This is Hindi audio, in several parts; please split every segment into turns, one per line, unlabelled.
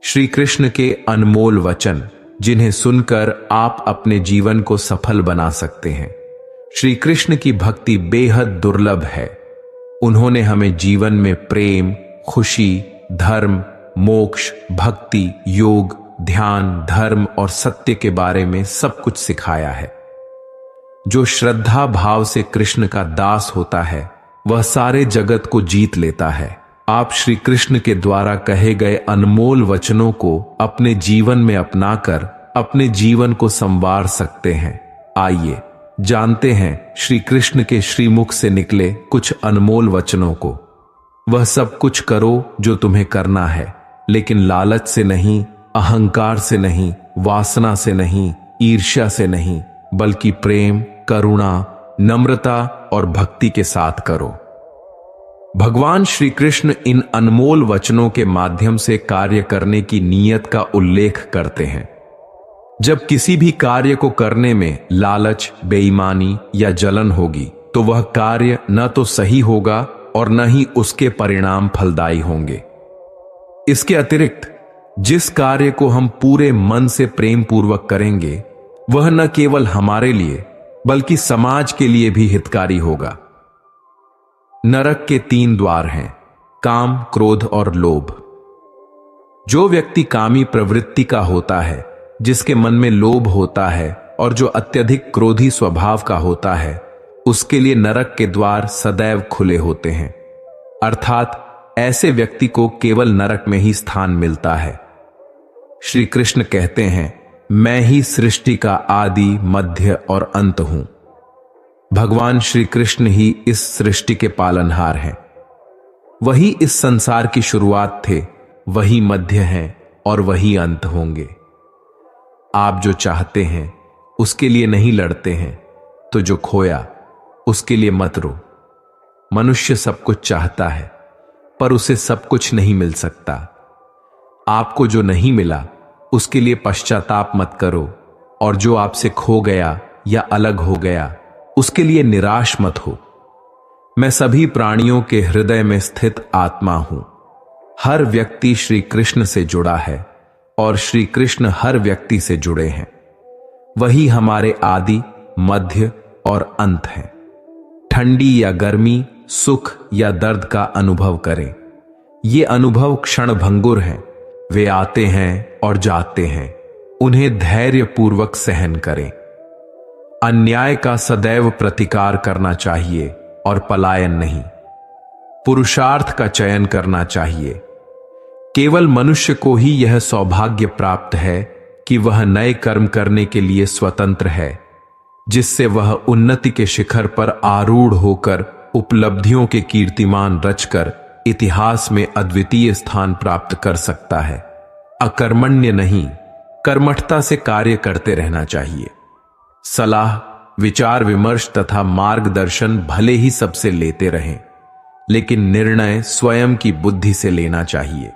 श्री कृष्ण के अनमोल वचन, जिन्हें सुनकर आप अपने जीवन को सफल बना सकते हैं। श्री कृष्ण की भक्ति बेहद दुर्लभ है। उन्होंने हमें जीवन में प्रेम, खुशी, धर्म, मोक्ष, भक्ति, योग, ध्यान, धर्म और सत्य के बारे में सब कुछ सिखाया है। जो श्रद्धा भाव से कृष्ण का दास होता है वह सारे जगत को जीत लेता है। आप श्री कृष्ण के द्वारा कहे गए अनमोल वचनों को अपने जीवन में अपनाकर अपने जीवन को संवार सकते हैं। आइए जानते हैं श्री कृष्ण के श्रीमुख से निकले कुछ अनमोल वचनों को। वह सब कुछ करो जो तुम्हें करना है, लेकिन लालच से नहीं, अहंकार से नहीं, वासना से नहीं, ईर्ष्या से नहीं, बल्कि प्रेम, करुणा, नम्रता और भक्ति के साथ करो। भगवान श्री कृष्ण इन अनमोल वचनों के माध्यम से कार्य करने की नीयत का उल्लेख करते हैं। जब किसी भी कार्य को करने में लालच, बेईमानी या जलन होगी तो वह कार्य न तो सही होगा और न ही उसके परिणाम फलदायी होंगे। इसके अतिरिक्त जिस कार्य को हम पूरे मन से प्रेम पूर्वक करेंगे वह न केवल हमारे लिए बल्कि समाज के लिए भी हितकारी होगा। नरक के 3 द्वार हैं, काम, क्रोध और लोभ। जो व्यक्ति कामी प्रवृत्ति का होता है, जिसके मन में लोभ होता है और जो अत्यधिक क्रोधी स्वभाव का होता है, उसके लिए नरक के द्वार सदैव खुले होते हैं। अर्थात ऐसे व्यक्ति को केवल नरक में ही स्थान मिलता है। श्री कृष्ण कहते हैं, मैं ही सृष्टि का आदि, मध्य और अंत हूं। भगवान श्री कृष्ण ही इस सृष्टि के पालनहार हैं। वही इस संसार की शुरुआत थे, वही मध्य हैं और वही अंत होंगे। आप जो चाहते हैं उसके लिए नहीं लड़ते हैं, तो जो खोया उसके लिए मत रो। मनुष्य सब कुछ चाहता है पर उसे सब कुछ नहीं मिल सकता। आपको जो नहीं मिला उसके लिए पश्चाताप मत करो, और जो आपसे खो गया या अलग हो गया उसके लिए निराश मत हो। मैं सभी प्राणियों के हृदय में स्थित आत्मा हूं। हर व्यक्ति श्री कृष्ण से जुड़ा है और श्री कृष्ण हर व्यक्ति से जुड़े हैं। वही हमारे आदि, मध्य और अंत हैं। ठंडी या गर्मी, सुख या दर्द का अनुभव करें। ये अनुभव क्षणभंगुर हैं। वे आते हैं और जाते हैं। उन्हें धैर्यपूर्वक सहन करें। अन्याय का सदैव प्रतिकार करना चाहिए और पलायन नहीं। पुरुषार्थ का चयन करना चाहिए। केवल मनुष्य को ही यह सौभाग्य प्राप्त है कि वह नए कर्म करने के लिए स्वतंत्र है, जिससे वह उन्नति के शिखर पर आरूढ़ होकर उपलब्धियों के कीर्तिमान रचकर इतिहास में अद्वितीय स्थान प्राप्त कर सकता है। अकर्मण्य नहीं, कर्मठता से कार्य करते रहना चाहिए। सलाह, विचार विमर्श तथा मार्गदर्शन भले ही सबसे लेते रहें, लेकिन निर्णय स्वयं की बुद्धि से लेना चाहिए।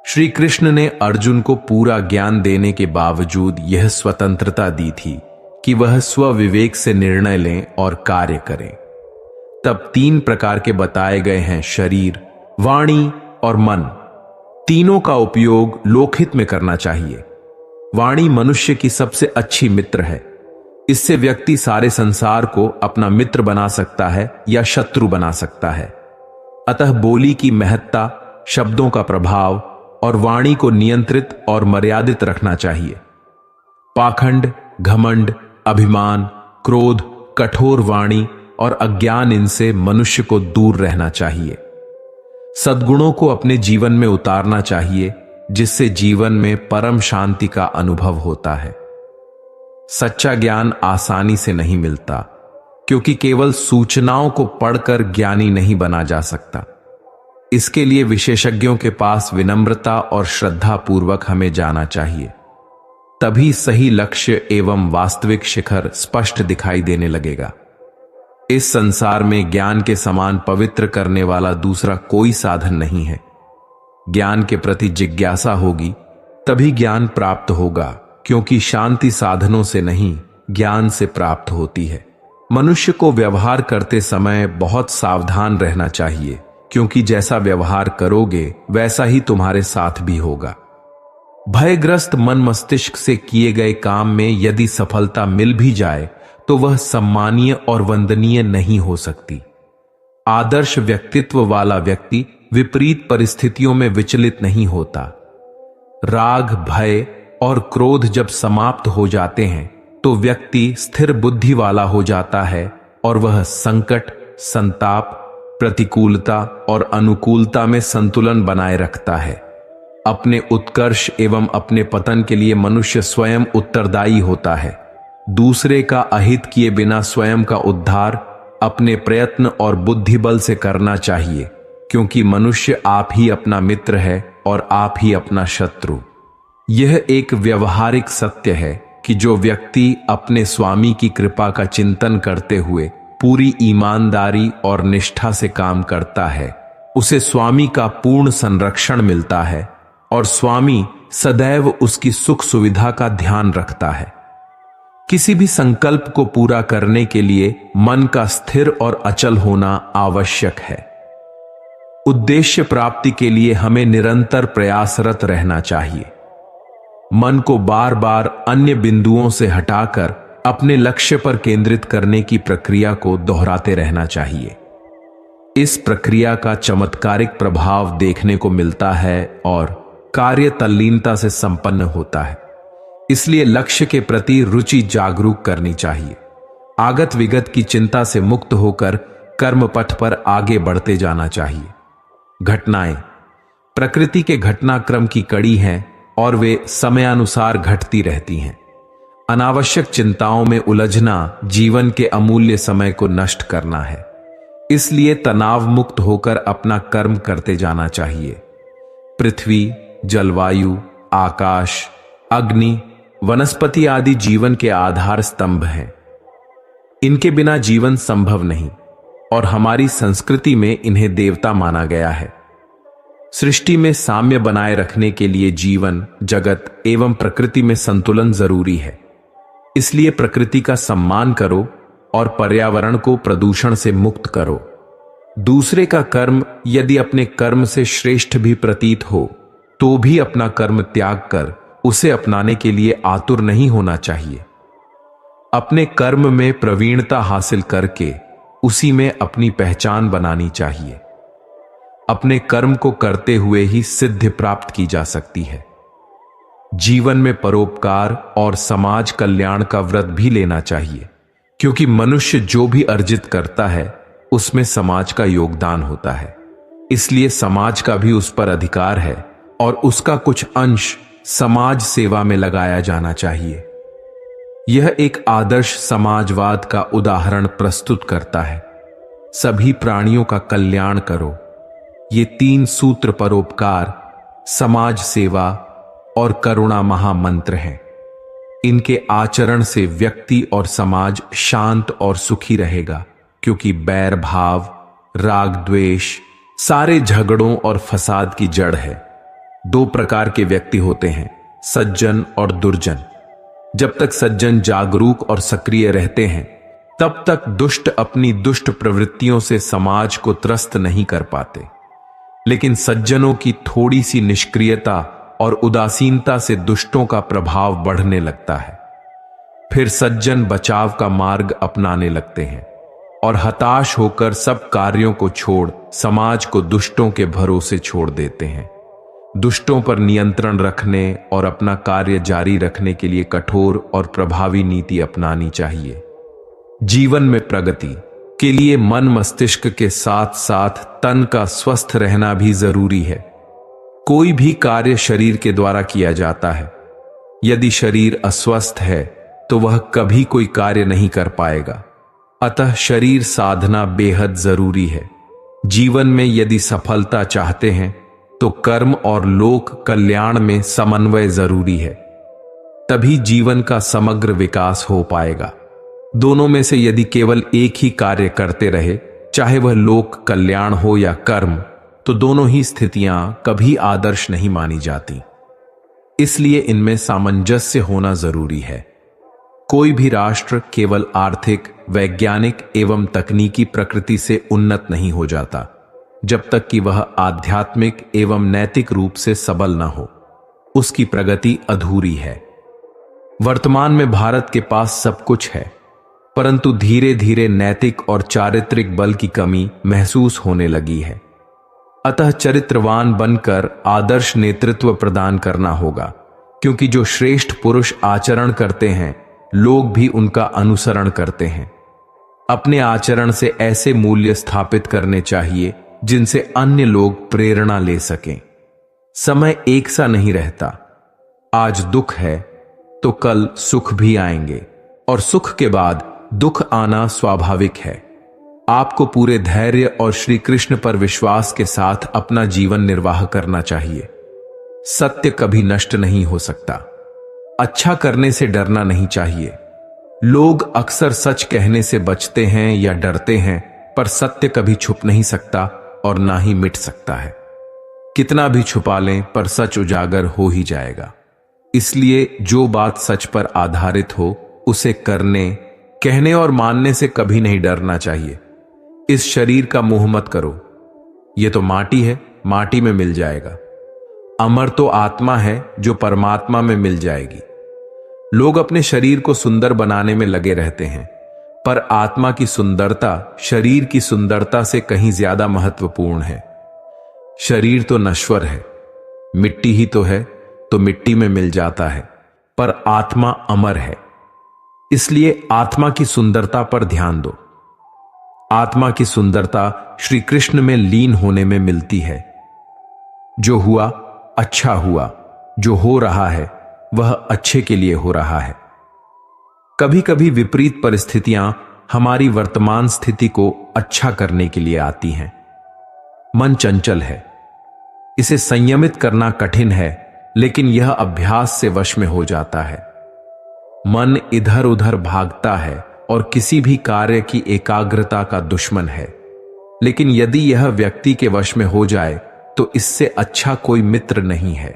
श्री कृष्ण ने अर्जुन को पूरा ज्ञान देने के बावजूद यह स्वतंत्रता दी थी कि वह स्वविवेक से निर्णय लें और कार्य करें। तब 3 प्रकार के बताए गए हैं, शरीर, वाणी और मन। तीनों का उपयोग लोकहित में करना चाहिए। वाणी मनुष्य की सबसे अच्छी मित्र है। इससे व्यक्ति सारे संसार को अपना मित्र बना सकता है या शत्रु बना सकता है। अतः बोली की महत्ता, शब्दों का प्रभाव और वाणी को नियंत्रित और मर्यादित रखना चाहिए। पाखंड, घमंड, अभिमान, क्रोध, कठोर वाणी और अज्ञान, इनसे मनुष्य को दूर रहना चाहिए। सद्गुणों को अपने जीवन में उतारना चाहिए, जिससे जीवन में परम शांति का अनुभव होता है। सच्चा ज्ञान आसानी से नहीं मिलता, क्योंकि केवल सूचनाओं को पढ़कर ज्ञानी नहीं बना जा सकता। इसके लिए विशेषज्ञों के पास विनम्रता और श्रद्धा पूर्वक हमें जाना चाहिए। तभी सही लक्ष्य एवं वास्तविक शिखर स्पष्ट दिखाई देने लगेगा। इस संसार में ज्ञान के समान पवित्र करने वाला दूसरा कोई साधन नहीं है। ज्ञान के प्रति जिज्ञासा होगी तभी ज्ञान प्राप्त होगा, क्योंकि शांति साधनों से नहीं, ज्ञान से प्राप्त होती है। मनुष्य को व्यवहार करते समय बहुत सावधान रहना चाहिए, क्योंकि जैसा व्यवहार करोगे वैसा ही तुम्हारे साथ भी होगा। भयग्रस्त मन मस्तिष्क से किए गए काम में यदि सफलता मिल भी जाए तो वह सम्मानीय और वंदनीय नहीं हो सकती। आदर्श व्यक्तित्व वाला व्यक्ति विपरीत परिस्थितियों में विचलित नहीं होता। राग, भय और क्रोध जब समाप्त हो जाते हैं तो व्यक्ति स्थिर बुद्धि वाला हो जाता है और वह संकट, संताप, प्रतिकूलता और अनुकूलता में संतुलन बनाए रखता है। अपने उत्कर्ष एवं अपने पतन के लिए मनुष्य स्वयं उत्तरदायी होता है। दूसरे का अहित किए बिना स्वयं का उद्धार अपने प्रयत्न और बुद्धिबल से करना चाहिए, क्योंकि मनुष्य आप ही अपना मित्र है और आप ही अपना शत्रु। यह एक व्यवहारिक सत्य है कि जो व्यक्ति अपने स्वामी की कृपा का चिंतन करते हुए पूरी ईमानदारी और निष्ठा से काम करता है, उसे स्वामी का पूर्ण संरक्षण मिलता है और स्वामी सदैव उसकी सुख सुविधा का ध्यान रखता है। किसी भी संकल्प को पूरा करने के लिए मन का स्थिर और अचल होना आवश्यक है। उद्देश्य प्राप्ति के लिए हमें निरंतर प्रयासरत रहना चाहिए। मन को बार बार अन्य बिंदुओं से हटाकर अपने लक्ष्य पर केंद्रित करने की प्रक्रिया को दोहराते रहना चाहिए। इस प्रक्रिया का चमत्कारिक प्रभाव देखने को मिलता है और कार्य तल्लीनता से संपन्न होता है। इसलिए लक्ष्य के प्रति रुचि जागरूक करनी चाहिए। आगत विगत की चिंता से मुक्त होकर कर्म पथ पर आगे बढ़ते जाना चाहिए। घटनाएं प्रकृति के घटनाक्रम की कड़ी हैं और वे समयानुसार घटती रहती हैं। अनावश्यक चिंताओं में उलझना जीवन के अमूल्य समय को नष्ट करना है। इसलिए तनाव मुक्त होकर अपना कर्म करते जाना चाहिए। पृथ्वी, जलवायु, आकाश, अग्नि, वनस्पति आदि जीवन के आधार स्तंभ हैं। इनके बिना जीवन संभव नहीं और हमारी संस्कृति में इन्हें देवता माना गया है। सृष्टि में साम्य बनाए रखने के लिए जीवन, जगत एवं प्रकृति में संतुलन जरूरी है। इसलिए प्रकृति का सम्मान करो और पर्यावरण को प्रदूषण से मुक्त करो। दूसरे का कर्म यदि अपने कर्म से श्रेष्ठ भी प्रतीत हो तो भी अपना कर्म त्याग कर उसे अपनाने के लिए आतुर नहीं होना चाहिए। अपने कर्म में प्रवीणता हासिल करके उसी में अपनी पहचान बनानी चाहिए। अपने कर्म को करते हुए ही सिद्धि प्राप्त की जा सकती है। जीवन में परोपकार और समाज कल्याण का व्रत भी लेना चाहिए, क्योंकि मनुष्य जो भी अर्जित करता है उसमें समाज का योगदान होता है। इसलिए समाज का भी उस पर अधिकार है और उसका कुछ अंश समाज सेवा में लगाया जाना चाहिए। यह एक आदर्श समाजवाद का उदाहरण प्रस्तुत करता है। सभी प्राणियों का कल्याण करो। ये 3 सूत्र परोपकार, समाज सेवा और करुणा महामंत्र हैं। इनके आचरण से व्यक्ति और समाज शांत और सुखी रहेगा, क्योंकि बैर भाव, राग द्वेष सारे झगड़ों और फसाद की जड़ है। 2 प्रकार के व्यक्ति होते हैं, सज्जन और दुर्जन। जब तक सज्जन जागरूक और सक्रिय रहते हैं तब तक दुष्ट अपनी दुष्ट प्रवृत्तियों से समाज को त्रस्त नहीं कर पाते। लेकिन सज्जनों की थोड़ी सी निष्क्रियता और उदासीनता से दुष्टों का प्रभाव बढ़ने लगता है। फिर सज्जन बचाव का मार्ग अपनाने लगते हैं और हताश होकर सब कार्यों को छोड़ समाज को दुष्टों के भरोसे छोड़ देते हैं। दुष्टों पर नियंत्रण रखने और अपना कार्य जारी रखने के लिए कठोर और प्रभावी नीति अपनानी चाहिए। जीवन में प्रगति के लिए मन मस्तिष्क के साथ साथ तन का स्वस्थ रहना भी जरूरी है। कोई भी कार्य शरीर के द्वारा किया जाता है। यदि शरीर अस्वस्थ है तो वह कभी कोई कार्य नहीं कर पाएगा। अतः शरीर साधना बेहद जरूरी है। जीवन में यदि सफलता चाहते हैं तो कर्म और लोक कल्याण में समन्वय जरूरी है। तभी जीवन का समग्र विकास हो पाएगा। दोनों में से यदि केवल एक ही कार्य करते रहे, चाहे वह लोक कल्याण हो या कर्म, तो दोनों ही स्थितियां कभी आदर्श नहीं मानी जाती। इसलिए इनमें सामंजस्य होना जरूरी है। कोई भी राष्ट्र केवल आर्थिक, वैज्ञानिक एवं तकनीकी प्रकृति से उन्नत नहीं हो जाता जब तक कि वह आध्यात्मिक एवं नैतिक रूप से सबल न हो। उसकी प्रगति अधूरी है। वर्तमान में भारत के पास सब कुछ है, परंतु धीरे धीरे नैतिक और चारित्रिक बल की कमी महसूस होने लगी है। अतः चरित्रवान बनकर आदर्श नेतृत्व प्रदान करना होगा, क्योंकि जो श्रेष्ठ पुरुष आचरण करते हैं लोग भी उनका अनुसरण करते हैं। अपने आचरण से ऐसे मूल्य स्थापित करने चाहिए जिनसे अन्य लोग प्रेरणा ले सकें। समय एक सा नहीं रहता। आज दुख है तो कल सुख भी आएंगे, और सुख के बाद दुख आना स्वाभाविक है। आपको पूरे धैर्य और श्री कृष्ण पर विश्वास के साथ अपना जीवन निर्वाह करना चाहिए। सत्य कभी नष्ट नहीं हो सकता। अच्छा करने से डरना नहीं चाहिए। लोग अक्सर सच कहने से बचते हैं या डरते हैं, पर सत्य कभी छुप नहीं सकता और ना ही मिट सकता है। कितना भी छुपा लें पर सच उजागर हो ही जाएगा। इसलिए जो बात सच पर आधारित हो उसे करने, कहने और मानने से कभी नहीं डरना चाहिए। इस शरीर का मोह मत करो। यह तो माटी है, माटी में मिल जाएगा। अमर तो आत्मा है जो परमात्मा में मिल जाएगी। लोग अपने शरीर को सुंदर बनाने में लगे रहते हैं, पर आत्मा की सुंदरता शरीर की सुंदरता से कहीं ज्यादा महत्वपूर्ण है। शरीर तो नश्वर है, मिट्टी ही तो है, तो मिट्टी में मिल जाता है, पर आत्मा अमर है। इसलिए आत्मा की सुंदरता पर ध्यान दो। आत्मा की सुंदरता श्री कृष्ण में लीन होने में मिलती है। जो हुआ अच्छा हुआ, जो हो रहा है वह अच्छे के लिए हो रहा है। कभी कभी विपरीत परिस्थितियां हमारी वर्तमान स्थिति को अच्छा करने के लिए आती हैं। मन चंचल है, इसे संयमित करना कठिन है, लेकिन यह अभ्यास से वश में हो जाता है। मन इधर उधर भागता है और किसी भी कार्य की एकाग्रता का दुश्मन है, लेकिन यदि यह व्यक्ति के वश में हो जाए तो इससे अच्छा कोई मित्र नहीं है।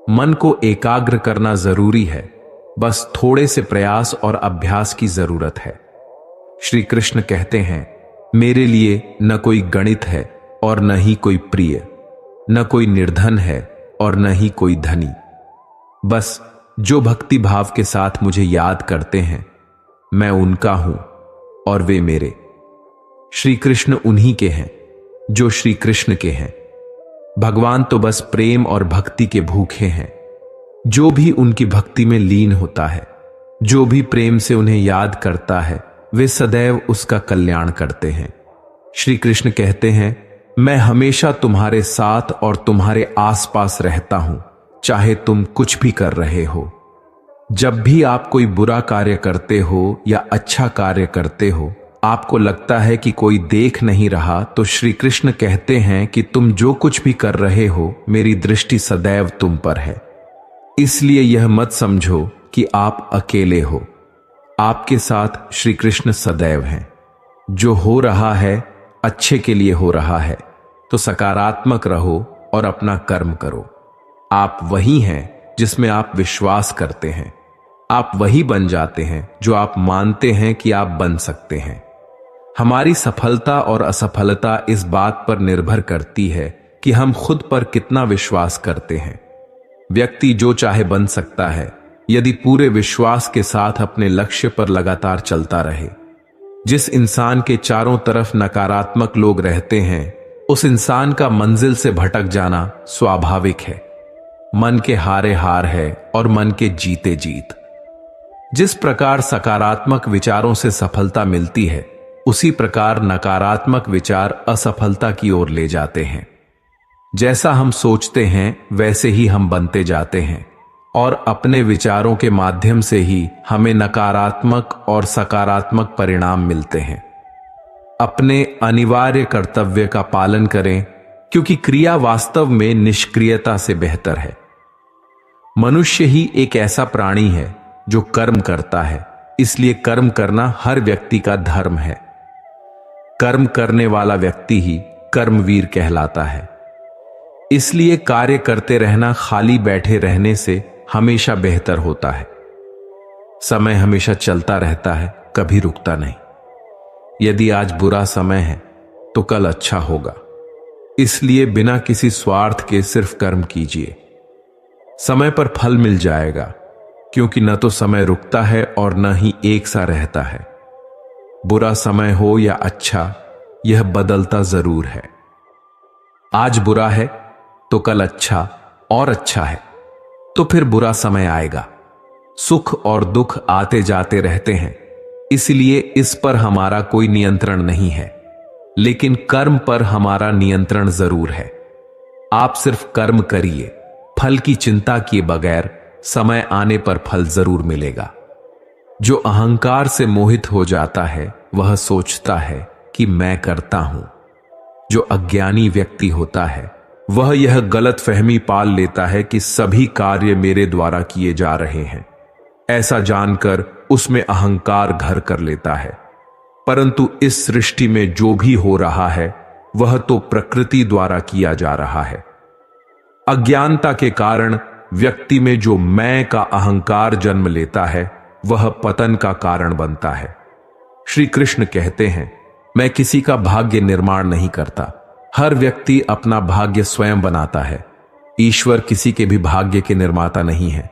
मन को एकाग्र करना जरूरी है, बस थोड़े से प्रयास और अभ्यास की जरूरत है। श्री कृष्ण कहते हैं, मेरे लिए न कोई गणित है और न ही कोई प्रिय, न कोई निर्धन है और न ही कोई धनी। बस जो भक्ति भाव के साथ मुझे याद करते हैं, मैं उनका हूं और वे मेरे। श्री कृष्ण उन्हीं के हैं जो श्री कृष्ण के हैं। भगवान तो बस प्रेम और भक्ति के भूखे हैं। जो भी उनकी भक्ति में लीन होता है, जो भी प्रेम से उन्हें याद करता है, वे सदैव उसका कल्याण करते हैं। श्री कृष्ण कहते हैं, मैं हमेशा तुम्हारे साथ और तुम्हारे आसपास रहता हूं, चाहे तुम कुछ भी कर रहे हो। जब भी आप कोई बुरा कार्य करते हो या अच्छा कार्य करते हो, आपको लगता है कि कोई देख नहीं रहा, तो श्री कृष्ण कहते हैं कि तुम जो कुछ भी कर रहे हो, मेरी दृष्टि सदैव तुम पर है। इसलिए यह मत समझो कि आप अकेले हो। आपके साथ श्री कृष्ण सदैव हैं। जो हो रहा है अच्छे के लिए हो रहा है, तो सकारात्मक रहो और अपना कर्म करो। आप वही हैं जिसमें आप विश्वास करते हैं। आप वही बन जाते हैं जो आप मानते हैं कि आप बन सकते हैं। हमारी सफलता और असफलता इस बात पर निर्भर करती है कि हम खुद पर कितना विश्वास करते हैं। व्यक्ति जो चाहे बन सकता है, यदि पूरे विश्वास के साथ अपने लक्ष्य पर लगातार चलता रहे। जिस इंसान के चारों तरफ नकारात्मक लोग रहते हैं, उस इंसान का मंजिल से भटक जाना स्वाभाविक है। मन के हारे हार है और मन के जीते जीत। जिस प्रकार सकारात्मक विचारों से सफलता मिलती है, उसी प्रकार नकारात्मक विचार असफलता की ओर ले जाते हैं। जैसा हम सोचते हैं वैसे ही हम बनते जाते हैं, और अपने विचारों के माध्यम से ही हमें नकारात्मक और सकारात्मक परिणाम मिलते हैं। अपने अनिवार्य कर्तव्य का पालन करें, क्योंकि क्रिया वास्तव में निष्क्रियता से बेहतर है। मनुष्य ही एक ऐसा प्राणी है जो कर्म करता है, इसलिए कर्म करना हर व्यक्ति का धर्म है। कर्म करने वाला व्यक्ति ही कर्मवीर कहलाता है। इसलिए कार्य करते रहना खाली बैठे रहने से हमेशा बेहतर होता है। समय हमेशा चलता रहता है, कभी रुकता नहीं। यदि आज बुरा समय है तो कल अच्छा होगा। इसलिए बिना किसी स्वार्थ के सिर्फ कर्म कीजिए। समय पर फल मिल जाएगा, क्योंकि न तो समय रुकता है और न ही एक सा रहता है। बुरा समय हो या अच्छा, यह बदलता जरूर है। आज बुरा है तो कल अच्छा और अच्छा है, तो फिर बुरा समय आएगा। सुख और दुख आते जाते रहते हैं, इसलिए इस पर हमारा कोई नियंत्रण नहीं है, लेकिन कर्म पर हमारा नियंत्रण जरूर है। आप सिर्फ कर्म करिए, फल की चिंता किए बगैर समय आने पर फल जरूर मिलेगा। जो अहंकार से मोहित हो जाता है वह सोचता है कि मैं करता हूं। जो अज्ञानी व्यक्ति होता है वह यह गलत फहमी पाल लेता है कि सभी कार्य मेरे द्वारा किए जा रहे हैं। ऐसा जानकर उसमें अहंकार घर कर लेता है। परंतु इस सृष्टि में जो भी हो रहा है वह तो प्रकृति द्वारा किया जा रहा है। अज्ञानता के कारण व्यक्ति में जो मैं का अहंकार जन्म लेता है वह पतन का कारण बनता है। श्री कृष्ण कहते हैं, मैं किसी का भाग्य निर्माण नहीं करता, हर व्यक्ति अपना भाग्य स्वयं बनाता है। ईश्वर किसी के भी भाग्य के निर्माता नहीं है।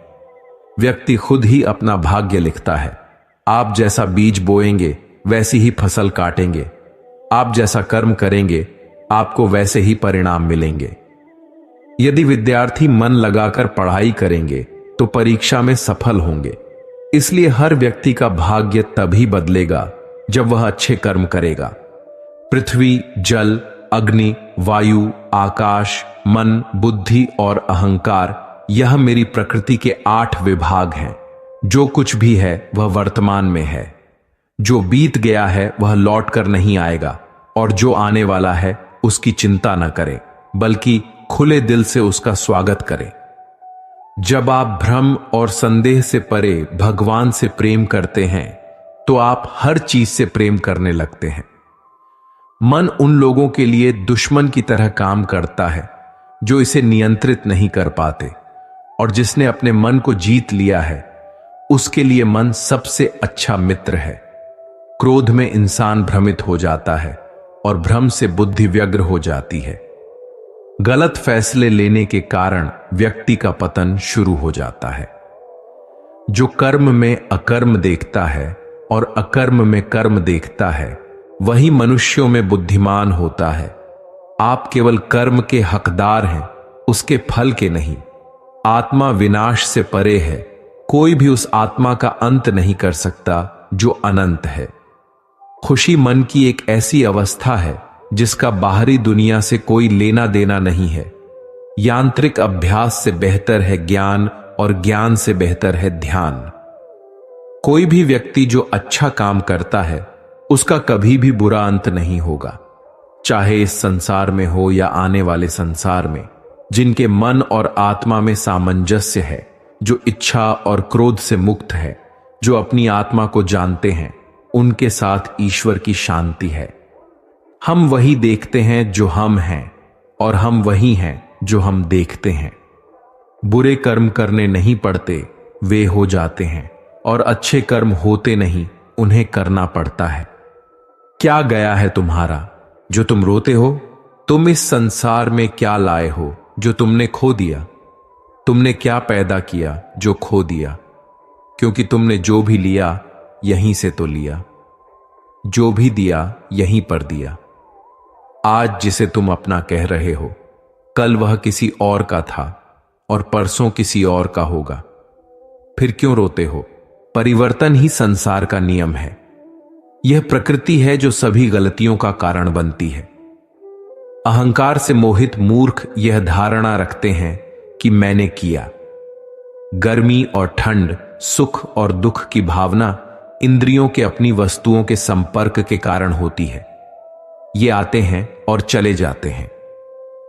व्यक्ति खुद ही अपना भाग्य लिखता है। आप जैसा बीज बोएंगे वैसी ही फसल काटेंगे। आप जैसा कर्म करेंगे आपको वैसे ही परिणाम मिलेंगे। यदि विद्यार्थी मन लगाकर पढ़ाई करेंगे तो परीक्षा में सफल होंगे। इसलिए हर व्यक्ति का भाग्य तभी बदलेगा जब वह अच्छे कर्म करेगा। पृथ्वी, जल, अग्नि, वायु, आकाश, मन, बुद्धि और अहंकार, यह मेरी प्रकृति के 8 विभाग हैं। जो कुछ भी है वह वर्तमान में है। जो बीत गया है वह लौट कर नहीं आएगा, और जो आने वाला है उसकी चिंता न करें, बल्कि खुले दिल से उसका स्वागत करें। जब आप भ्रम और संदेह से परे भगवान से प्रेम करते हैं तो आप हर चीज से प्रेम करने लगते हैं। मन उन लोगों के लिए दुश्मन की तरह काम करता है जो इसे नियंत्रित नहीं कर पाते, और जिसने अपने मन को जीत लिया है उसके लिए मन सबसे अच्छा मित्र है। क्रोध में इंसान भ्रमित हो जाता है और भ्रम से बुद्धि व्यग्र हो जाती है। गलत फैसले लेने के कारण व्यक्ति का पतन शुरू हो जाता है। जो कर्म में अकर्म देखता है और अकर्म में कर्म देखता है वही मनुष्यों में बुद्धिमान होता है। आप केवल कर्म के हकदार हैं, उसके फल के नहीं। आत्मा विनाश से परे है, कोई भी उस आत्मा का अंत नहीं कर सकता जो अनंत है। खुशी मन की एक ऐसी अवस्था है जिसका बाहरी दुनिया से कोई लेना देना नहीं है। यांत्रिक अभ्यास से बेहतर है ज्ञान, और ज्ञान से बेहतर है ध्यान। कोई भी व्यक्ति जो अच्छा काम करता है उसका कभी भी बुरा अंत नहीं होगा, चाहे इस संसार में हो या आने वाले संसार में। जिनके मन और आत्मा में सामंजस्य है, जो इच्छा और क्रोध से मुक्त है, जो अपनी आत्मा को जानते हैं, उनके साथ ईश्वर की शांति है। हम वही देखते हैं जो हम हैं, और हम वही हैं जो हम देखते हैं। बुरे कर्म करने नहीं पड़ते, वे हो जाते हैं, और अच्छे कर्म होते नहीं, उन्हें करना पड़ता है। क्या गया है तुम्हारा जो तुम रोते हो? तुम इस संसार में क्या लाए हो जो तुमने खो दिया? तुमने क्या पैदा किया जो खो दिया? क्योंकि तुमने जो भी लिया यहीं से तो लिया, जो भी दिया यहीं पर दिया। आज जिसे तुम अपना कह रहे हो, कल वह किसी और का था और परसों किसी और का होगा। फिर क्यों रोते हो? परिवर्तन ही संसार का नियम है। यह प्रकृति है जो सभी गलतियों का कारण बनती है। अहंकार से मोहित मूर्ख यह धारणा रखते हैं कि मैंने किया। गर्मी और ठंड, सुख और दुख की भावना इंद्रियों के अपनी वस्तुओं के संपर्क के कारण होती है। ये आते हैं और चले जाते हैं।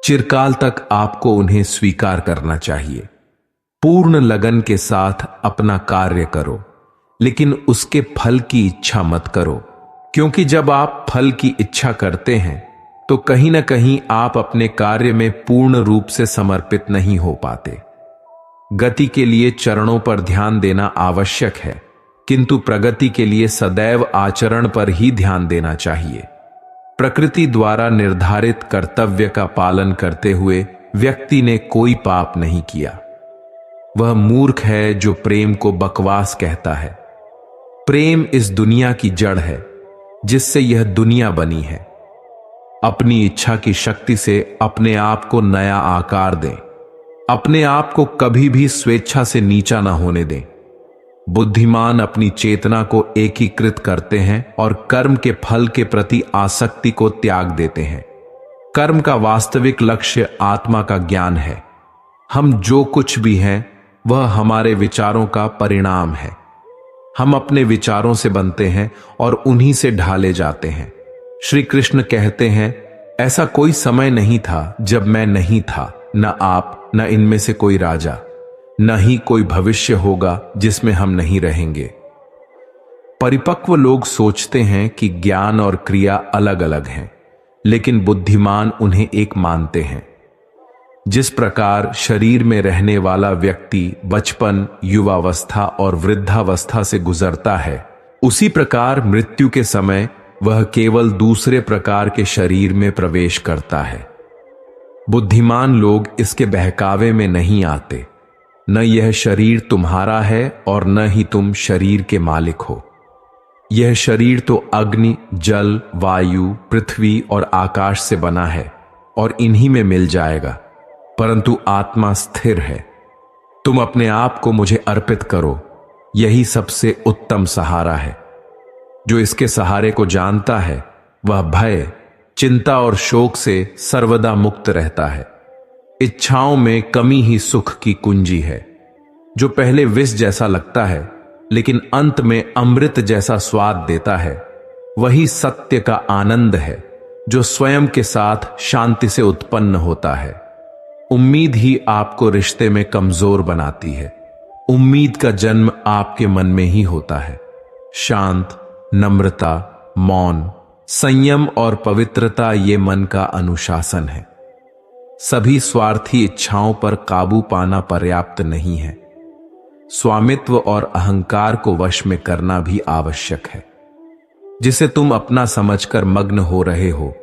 चिरकाल तक आपको उन्हें स्वीकार करना चाहिए। पूर्ण लगन के साथ अपना कार्य करो, लेकिन उसके फल की इच्छा मत करो, क्योंकि जब आप फल की इच्छा करते हैं तो कहीं ना कहीं आप अपने कार्य में पूर्ण रूप से समर्पित नहीं हो पाते। गति के लिए चरणों पर ध्यान देना आवश्यक है, किंतु प्रगति के लिए सदैव आचरण पर ही ध्यान देना चाहिए। प्रकृति द्वारा निर्धारित कर्तव्य का पालन करते हुए व्यक्ति ने कोई पाप नहीं किया। वह मूर्ख है जो प्रेम को बकवास कहता है। प्रेम इस दुनिया की जड़ है जिससे यह दुनिया बनी है। अपनी इच्छा की शक्ति से अपने आप को नया आकार दें। अपने आप को कभी भी स्वेच्छा से नीचा ना होने दें। बुद्धिमान अपनी चेतना को एकीकृत करते हैं और कर्म के फल के प्रति आसक्ति को त्याग देते हैं। कर्म का वास्तविक लक्ष्य आत्मा का ज्ञान है। हम जो कुछ भी हैं वह हमारे विचारों का परिणाम है। हम अपने विचारों से बनते हैं और उन्हीं से ढाले जाते हैं। श्री कृष्ण कहते हैं, ऐसा कोई समय नहीं था जब मैं नहीं था, न आप, न इनमें से कोई राजा, न ही कोई भविष्य होगा जिसमें हम नहीं रहेंगे। परिपक्व लोग सोचते हैं कि ज्ञान और क्रिया अलग अलग हैं, लेकिन बुद्धिमान उन्हें एक मानते हैं। जिस प्रकार शरीर में रहने वाला व्यक्ति बचपन, युवावस्था और वृद्धावस्था से गुजरता है, उसी प्रकार मृत्यु के समय वह केवल दूसरे प्रकार के शरीर में प्रवेश करता है। बुद्धिमान लोग इसके बहकावे में नहीं आते। न यह शरीर तुम्हारा है और न ही तुम शरीर के मालिक हो। यह शरीर तो अग्नि, जल, वायु, पृथ्वी और आकाश से बना है और इन्हीं में मिल जाएगा, परंतु आत्मा स्थिर है। तुम अपने आप को मुझे अर्पित करो, यही सबसे उत्तम सहारा है। जो इसके सहारे को जानता है वह भय, चिंता और शोक से सर्वदा मुक्त रहता है। इच्छाओं में कमी ही सुख की कुंजी है। जो पहले विष जैसा लगता है लेकिन अंत में अमृत जैसा स्वाद देता है, वही सत्य का आनंद है जो स्वयं के साथ शांति से उत्पन्न होता है। उम्मीद ही आपको रिश्ते में कमजोर बनाती है। उम्मीद का जन्म आपके मन में ही होता है। शांत, नम्रता, मौन, संयम और पवित्रता ये मन का अनुशासन है। सभी स्वार्थी इच्छाओं पर काबू पाना पर्याप्त नहीं है। स्वामित्व और अहंकार को वश में करना भी आवश्यक है। जिसे तुम अपना समझकर मग्न हो रहे हो,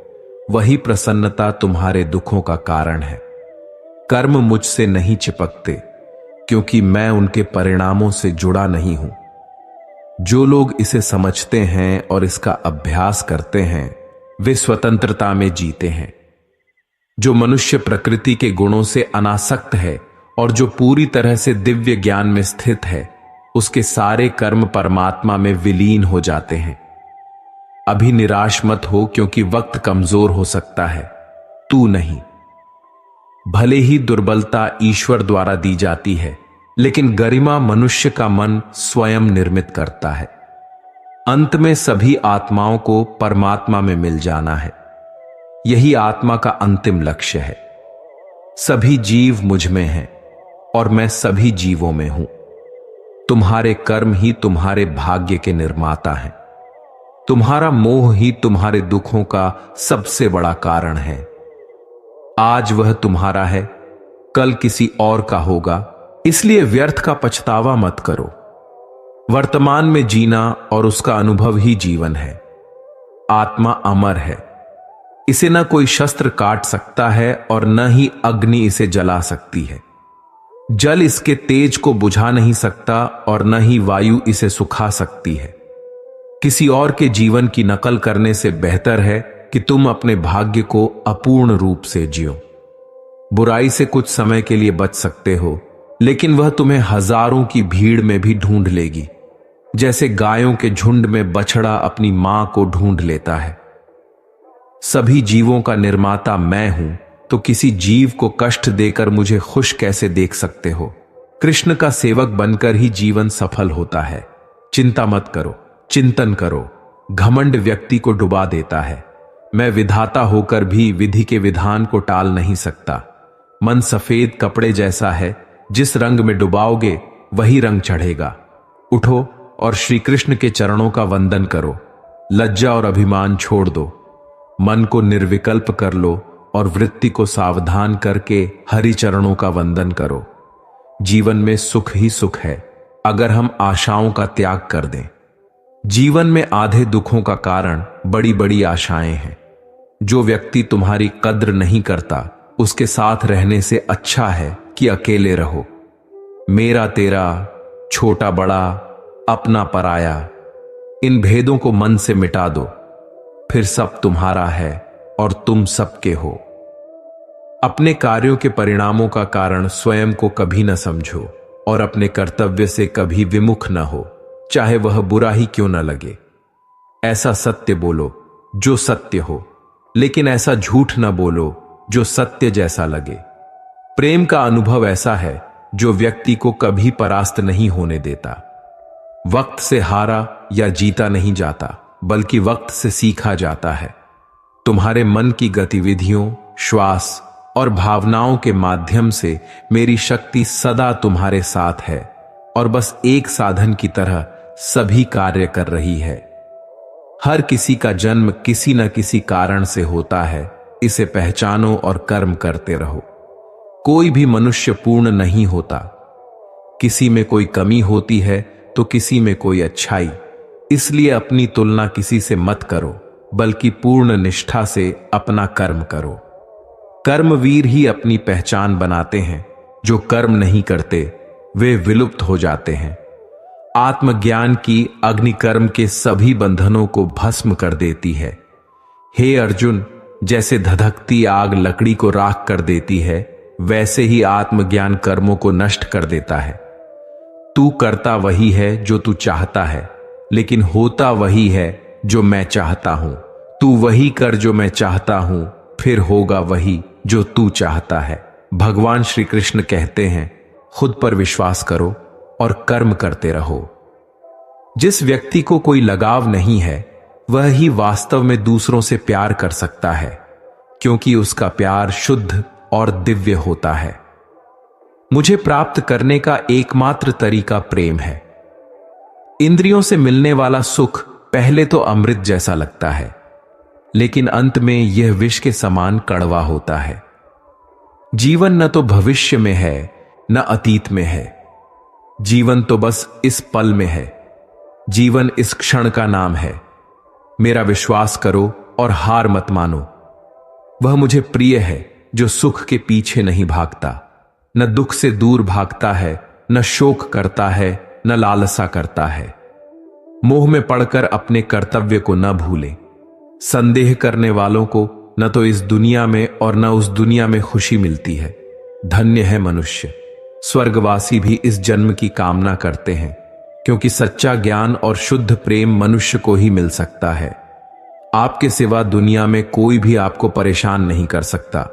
वही प्रसन्नता तुम्हारे दुखों का कारण है। कर्म मुझसे नहीं चिपकते क्योंकि मैं उनके परिणामों से जुड़ा नहीं हूं। जो लोग इसे समझते हैं और इसका अभ्यास करते हैं, वे स्वतंत्रता में जीते हैं। जो मनुष्य प्रकृति के गुणों से अनासक्त है और जो पूरी तरह से दिव्य ज्ञान में स्थित है, उसके सारे कर्म परमात्मा में विलीन हो जाते हैं। अभी निराश मत हो क्योंकि वक्त कमजोर हो सकता है, तू नहीं। भले ही दुर्बलता ईश्वर द्वारा दी जाती है, लेकिन गरिमा मनुष्य का मन स्वयं निर्मित करता है। अंत में सभी आत्माओं को परमात्मा में मिल जाना है। यही आत्मा का अंतिम लक्ष्य है। सभी जीव मुझ में हैं और मैं सभी जीवों में हूं। तुम्हारे कर्म ही तुम्हारे भाग्य के निर्माता हैं। तुम्हारा मोह ही तुम्हारे दुखों का सबसे बड़ा कारण है। आज वह तुम्हारा है, कल किसी और का होगा, इसलिए व्यर्थ का पछतावा मत करो। वर्तमान में जीना और उसका अनुभव ही जीवन है। आत्मा अमर है। इसे न कोई शस्त्र काट सकता है और न ही अग्नि इसे जला सकती है। जल इसके तेज को बुझा नहीं सकता और न ही वायु इसे सुखा सकती है। किसी और के जीवन की नकल करने से बेहतर है कि तुम अपने भाग्य को अपूर्ण रूप से जियो। बुराई से कुछ समय के लिए बच सकते हो, लेकिन वह तुम्हें हजारों की भीड़ में भी ढूंढ लेगी, जैसे गायों के झुंड में बछड़ा अपनी मां को ढूंढ लेता है। सभी जीवों का निर्माता मैं हूं, तो किसी जीव को कष्ट देकर मुझे खुश कैसे देख सकते हो? कृष्ण का सेवक बनकर ही जीवन सफल होता है। चिंता मत करो, चिंतन करो। घमंड व्यक्ति को डुबा देता है। मैं विधाता होकर भी विधि के विधान को टाल नहीं सकता। मन सफेद कपड़े जैसा है, जिस रंग में डुबाओगे वही रंग चढ़ेगा। उठो और श्री कृष्ण के चरणों का वंदन करो। लज्जा और अभिमान छोड़ दो। मन को निर्विकल्प कर लो और वृत्ति को सावधान करके हरि चरणों का वंदन करो। जीवन में सुख ही सुख है अगर हम आशाओं का त्याग कर दें। जीवन में आधे दुखों का कारण बड़ी बड़ी आशाएं हैं। जो व्यक्ति तुम्हारी कद्र नहीं करता, उसके साथ रहने से अच्छा है कि अकेले रहो। मेरा तेरा, छोटा बड़ा, अपना पराया, इन भेदों को मन से मिटा दो, फिर सब तुम्हारा है और तुम सबके हो। अपने कार्यों के परिणामों का कारण स्वयं को कभी न समझो और अपने कर्तव्य से कभी विमुख न हो, चाहे वह बुरा ही क्यों न लगे। ऐसा सत्य बोलो जो सत्य हो, लेकिन ऐसा झूठ न बोलो जो सत्य जैसा लगे। प्रेम का अनुभव ऐसा है जो व्यक्ति को कभी परास्त नहीं होने देता। वक्त से हारा या जीता नहीं जाता, बल्कि वक्त से सीखा जाता है। तुम्हारे मन की गतिविधियों, श्वास और भावनाओं के माध्यम से मेरी शक्ति सदा तुम्हारे साथ है और बस एक साधन की तरह सभी कार्य कर रही है। हर किसी का जन्म किसी न किसी कारण से होता है, इसे पहचानो और कर्म करते रहो। कोई भी मनुष्य पूर्ण नहीं होता, किसी में कोई कमी होती है तो किसी में कोई अच्छाई। इसलिए अपनी तुलना किसी से मत करो, बल्कि पूर्ण निष्ठा से अपना कर्म करो। कर्मवीर ही अपनी पहचान बनाते हैं, जो कर्म नहीं करते वे विलुप्त हो जाते हैं। आत्मज्ञान की अग्नि कर्म के सभी बंधनों को भस्म कर देती है। हे अर्जुन, जैसे धधकती आग लकड़ी को राख कर देती है, वैसे ही आत्मज्ञान कर्मों को नष्ट कर देता है। तू करता वही है जो तू चाहता है, लेकिन होता वही है जो मैं चाहता हूं। तू वही कर जो मैं चाहता हूं, फिर होगा वही जो तू चाहता है। भगवान श्री कृष्ण कहते हैं, खुद पर विश्वास करो और कर्म करते रहो। जिस व्यक्ति को कोई लगाव नहीं है, वह ही वास्तव में दूसरों से प्यार कर सकता है, क्योंकि उसका प्यार शुद्ध और दिव्य होता है। मुझे प्राप्त करने का एकमात्र तरीका प्रेम है। इंद्रियों से मिलने वाला सुख पहले तो अमृत जैसा लगता है, लेकिन अंत में यह विष के समान कड़वा होता है। जीवन न तो भविष्य में है, न अतीत में है। जीवन तो बस इस पल में है। जीवन इस क्षण का नाम है। मेरा विश्वास करो और हार मत मानो। वह मुझे प्रिय है जो सुख के पीछे नहीं भागता, न दुख से दूर भागता है, न शोक करता है, न लालसा करता है। मोह में पड़कर अपने कर्तव्य को न भूले। संदेह करने वालों को न तो इस दुनिया में और न उस दुनिया में खुशी मिलती है। धन्य है मनुष्य। स्वर्गवासी भी इस जन्म की कामना करते हैं, क्योंकि सच्चा ज्ञान और शुद्ध प्रेम मनुष्य को ही मिल सकता है। आपके सिवा दुनिया में कोई भी आपको परेशान नहीं कर सकता।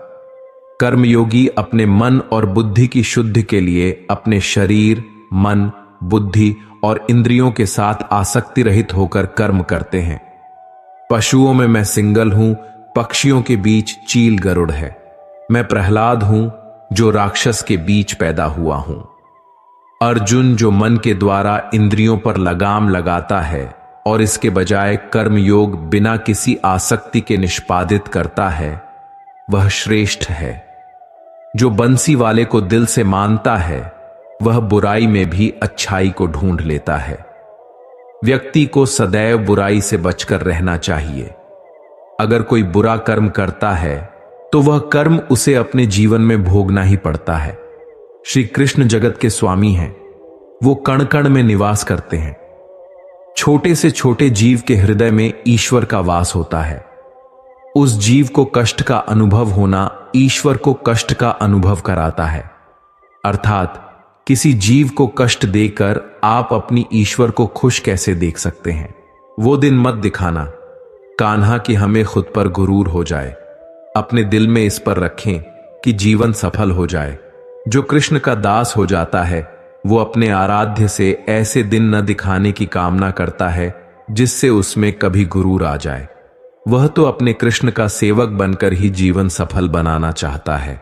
कर्मयोगी अपने मन और बुद्धि की शुद्धि के लिए अपने शरीर, मन, बुद्धि और इंद्रियों के साथ आसक्ति रहित होकर कर्म करते हैं। पशुओं में मैं सिंगल हूं, पक्षियों के बीच चील गरुड़ है। मैं प्रहलाद हूं जो राक्षस के बीच पैदा हुआ हूं। अर्जुन, जो मन के द्वारा इंद्रियों पर लगाम लगाता है और इसके बजाय कर्मयोग बिना किसी आसक्ति के निष्पादित करता है, वह श्रेष्ठ है। जो बंसी वाले को दिल से मानता है, वह बुराई में भी अच्छाई को ढूंढ लेता है। व्यक्ति को सदैव बुराई से बचकर रहना चाहिए। अगर कोई बुरा कर्म करता है तो वह कर्म उसे अपने जीवन में भोगना ही पड़ता है। श्री कृष्ण जगत के स्वामी हैं। वो कण कण में निवास करते हैं। छोटे से छोटे जीव के हृदय में ईश्वर का वास होता है। उस जीव को कष्ट का अनुभव होना ईश्वर को कष्ट का अनुभव कराता है। अर्थात किसी जीव को कष्ट देकर आप अपनी ईश्वर को खुश कैसे देख सकते हैं। वो दिन मत दिखाना कान्हा कि हमें खुद पर गुरूर हो जाए। अपने दिल में इस पर रखें कि जीवन सफल हो जाए। जो कृष्ण का दास हो जाता है, वो अपने आराध्य से ऐसे दिन न दिखाने की कामना करता है जिससे उसमें कभी गुरूर आ जाए। वह तो अपने कृष्ण का सेवक बनकर ही जीवन सफल बनाना चाहता है।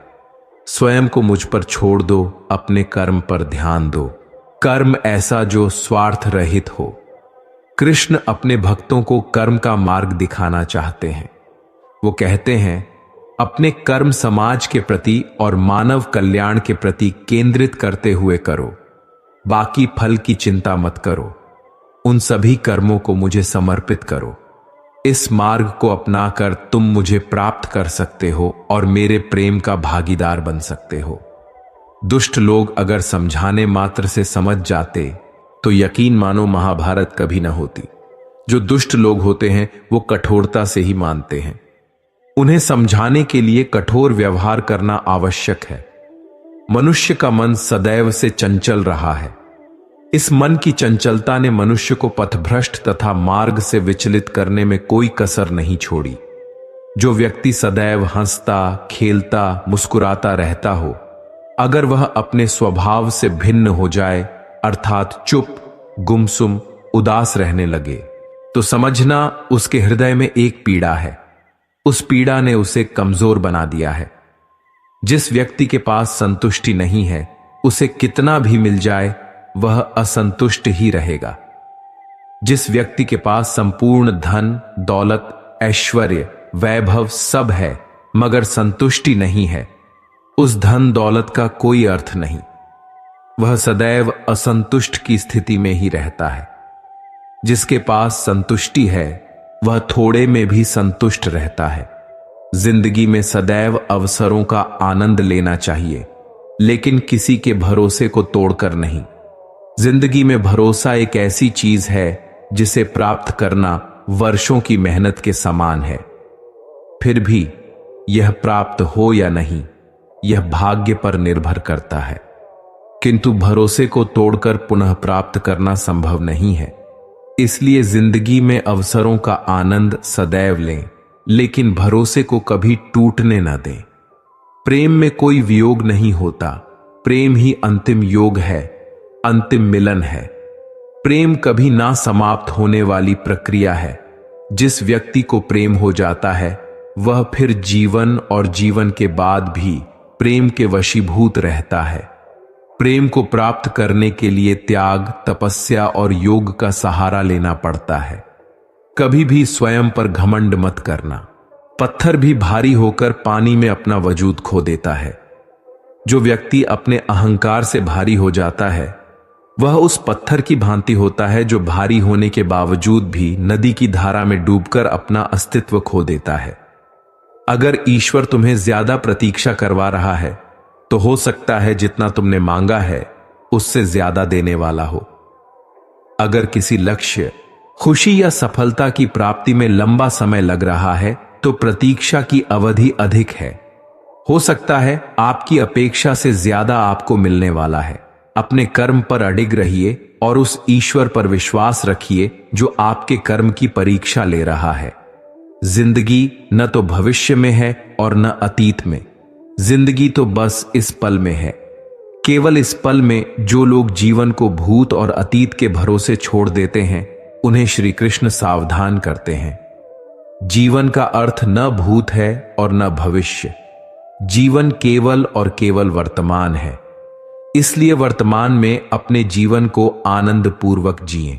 स्वयं को मुझ पर छोड़ दो, अपने कर्म पर ध्यान दो। कर्म ऐसा जो स्वार्थ रहित हो। कृष्ण अपने भक्तों को कर्म का मार्ग दिखाना चाहते हैं। वो कहते हैं, अपने कर्म समाज के प्रति और मानव कल्याण के प्रति केंद्रित करते हुए करो। बाकी फल की चिंता मत करो। उन सभी कर्मों को मुझे समर्पित करो। इस मार्ग को अपनाकर तुम मुझे प्राप्त कर सकते हो और मेरे प्रेम का भागीदार बन सकते हो। दुष्ट लोग अगर समझाने मात्र से समझ जाते तो यकीन मानो महाभारत कभी न होती। जो दुष्ट लोग होते हैं वो कठोरता से ही मानते हैं। उन्हें समझाने के लिए कठोर व्यवहार करना आवश्यक है। मनुष्य का मन सदैव से चंचल रहा है। इस मन की चंचलता ने मनुष्य को पथभ्रष्ट तथा मार्ग से विचलित करने में कोई कसर नहीं छोड़ी। जो व्यक्ति सदैव हंसता, खेलता, मुस्कुराता रहता हो, अगर वह अपने स्वभाव से भिन्न हो जाए अर्थात चुप, गुमसुम, उदास रहने लगे, तो समझना उसके हृदय में एक पीड़ा है। उस पीड़ा ने उसे कमजोर बना दिया है। जिस व्यक्ति के पास संतुष्टि नहीं है, उसे कितना भी मिल जाए वह असंतुष्ट ही रहेगा। जिस व्यक्ति के पास संपूर्ण धन, दौलत, ऐश्वर्य, वैभव सब है मगर संतुष्टि नहीं है, उस धन दौलत का कोई अर्थ नहीं। वह सदैव असंतुष्ट की स्थिति में ही रहता है। जिसके पास संतुष्टि है वह थोड़े में भी संतुष्ट रहता है। जिंदगी में सदैव अवसरों का आनंद लेना चाहिए, लेकिन किसी के भरोसे को तोड़कर नहीं। जिंदगी में भरोसा एक ऐसी चीज है जिसे प्राप्त करना वर्षों की मेहनत के समान है। फिर भी यह प्राप्त हो या नहीं, यह भाग्य पर निर्भर करता है। किंतु भरोसे को तोड़कर पुनः प्राप्त करना संभव नहीं है। इसलिए जिंदगी में अवसरों का आनंद सदैव लें, लेकिन भरोसे को कभी टूटने न दें। प्रेम में कोई वियोग नहीं होता। प्रेम ही अंतिम योग है, अंतिम मिलन है। प्रेम कभी ना समाप्त होने वाली प्रक्रिया है। जिस व्यक्ति को प्रेम हो जाता है वह फिर जीवन और जीवन के बाद भी प्रेम के वशीभूत रहता है। प्रेम को प्राप्त करने के लिए त्याग, तपस्या और योग का सहारा लेना पड़ता है। कभी भी स्वयं पर घमंड मत करना। पत्थर भी भारी होकर पानी में अपना वजूद खो देता है। जो व्यक्ति अपने अहंकार से भारी हो जाता है वह उस पत्थर की भांति होता है जो भारी होने के बावजूद भी नदी की धारा में डूबकर अपना अस्तित्व खो देता है। अगर ईश्वर तुम्हें ज्यादा प्रतीक्षा करवा रहा है तो हो सकता है जितना तुमने मांगा है उससे ज्यादा देने वाला हो। अगर किसी लक्ष्य, खुशी या सफलता की प्राप्ति में लंबा समय लग रहा है तो प्रतीक्षा की अवधि अधिक है। हो सकता है आपकी अपेक्षा से ज्यादा आपको मिलने वाला है। अपने कर्म पर अडिग रहिए और उस ईश्वर पर विश्वास रखिए जो आपके कर्म की परीक्षा ले रहा है। जिंदगी न तो भविष्य में है और न अतीत में। जिंदगी तो बस इस पल में है। केवल इस पल में जो लोग जीवन को भूत और अतीत के भरोसे छोड़ देते हैं उन्हें श्री कृष्ण सावधान करते हैं। जीवन का अर्थ न भूत है और न भविष्य। जीवन केवल और केवल वर्तमान है। इसलिए वर्तमान में अपने जीवन को आनंद पूर्वक जिएं।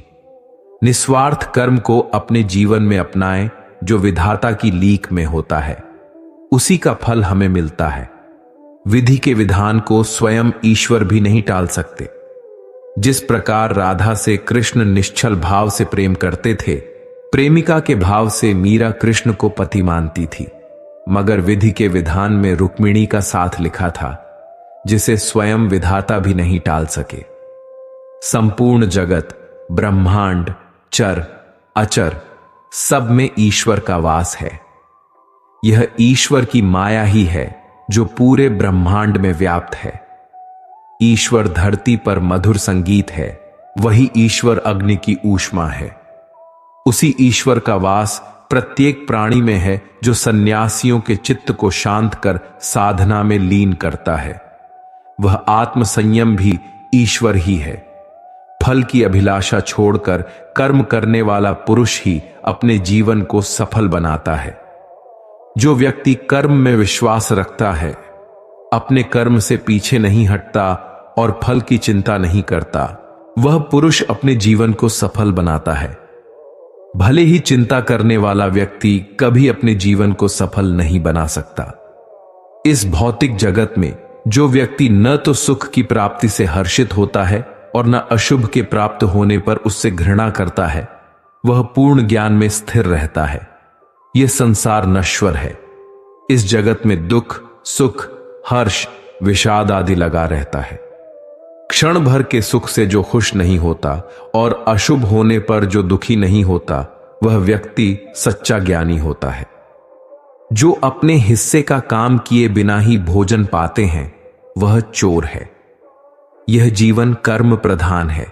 निस्वार्थ कर्म को अपने जीवन में अपनाएं। जो विधाता की लीक में होता है उसी का फल हमें मिलता है। विधि के विधान को स्वयं ईश्वर भी नहीं टाल सकते। जिस प्रकार राधा से कृष्ण निश्चल भाव से प्रेम करते थे, प्रेमिका के भाव से मीरा कृष्ण को पति मानती थी, मगर विधि के विधान में रुक्मिणी का साथ लिखा था जिसे स्वयं विधाता भी नहीं टाल सके। संपूर्ण जगत, ब्रह्मांड, चर अचर सब में ईश्वर का वास है। यह ईश्वर की माया ही है जो पूरे ब्रह्मांड में व्याप्त है। ईश्वर धरती पर मधुर संगीत है, वही ईश्वर अग्नि की ऊष्मा है। उसी ईश्वर का वास प्रत्येक प्राणी में है जो सन्यासियों के चित्त को शांत कर साधना में लीन करता है। वह आत्म संयम भी ईश्वर ही है। फल की अभिलाषा छोड़कर कर्म करने वाला पुरुष ही अपने जीवन को सफल बनाता है। जो व्यक्ति कर्म में विश्वास रखता है, अपने कर्म से पीछे नहीं हटता और फल की चिंता नहीं करता, वह पुरुष अपने जीवन को सफल बनाता है। भले ही चिंता करने वाला व्यक्ति कभी अपने जीवन को सफल नहीं बना सकता। इस भौतिक जगत में जो व्यक्ति न तो सुख की प्राप्ति से हर्षित होता है और न अशुभ के प्राप्त होने पर उससे घृणा करता है, वह पूर्ण ज्ञान में स्थिर रहता है। यह संसार नश्वर है। इस जगत में दुख, सुख, हर्ष, विषाद आदि लगा रहता है। क्षण भर के सुख से जो खुश नहीं होता और अशुभ होने पर जो दुखी नहीं होता, वह व्यक्ति सच्चा ज्ञानी होता है। जो अपने हिस्से का काम किए बिना ही भोजन पाते हैं, वह चोर है। यह जीवन कर्म प्रधान है।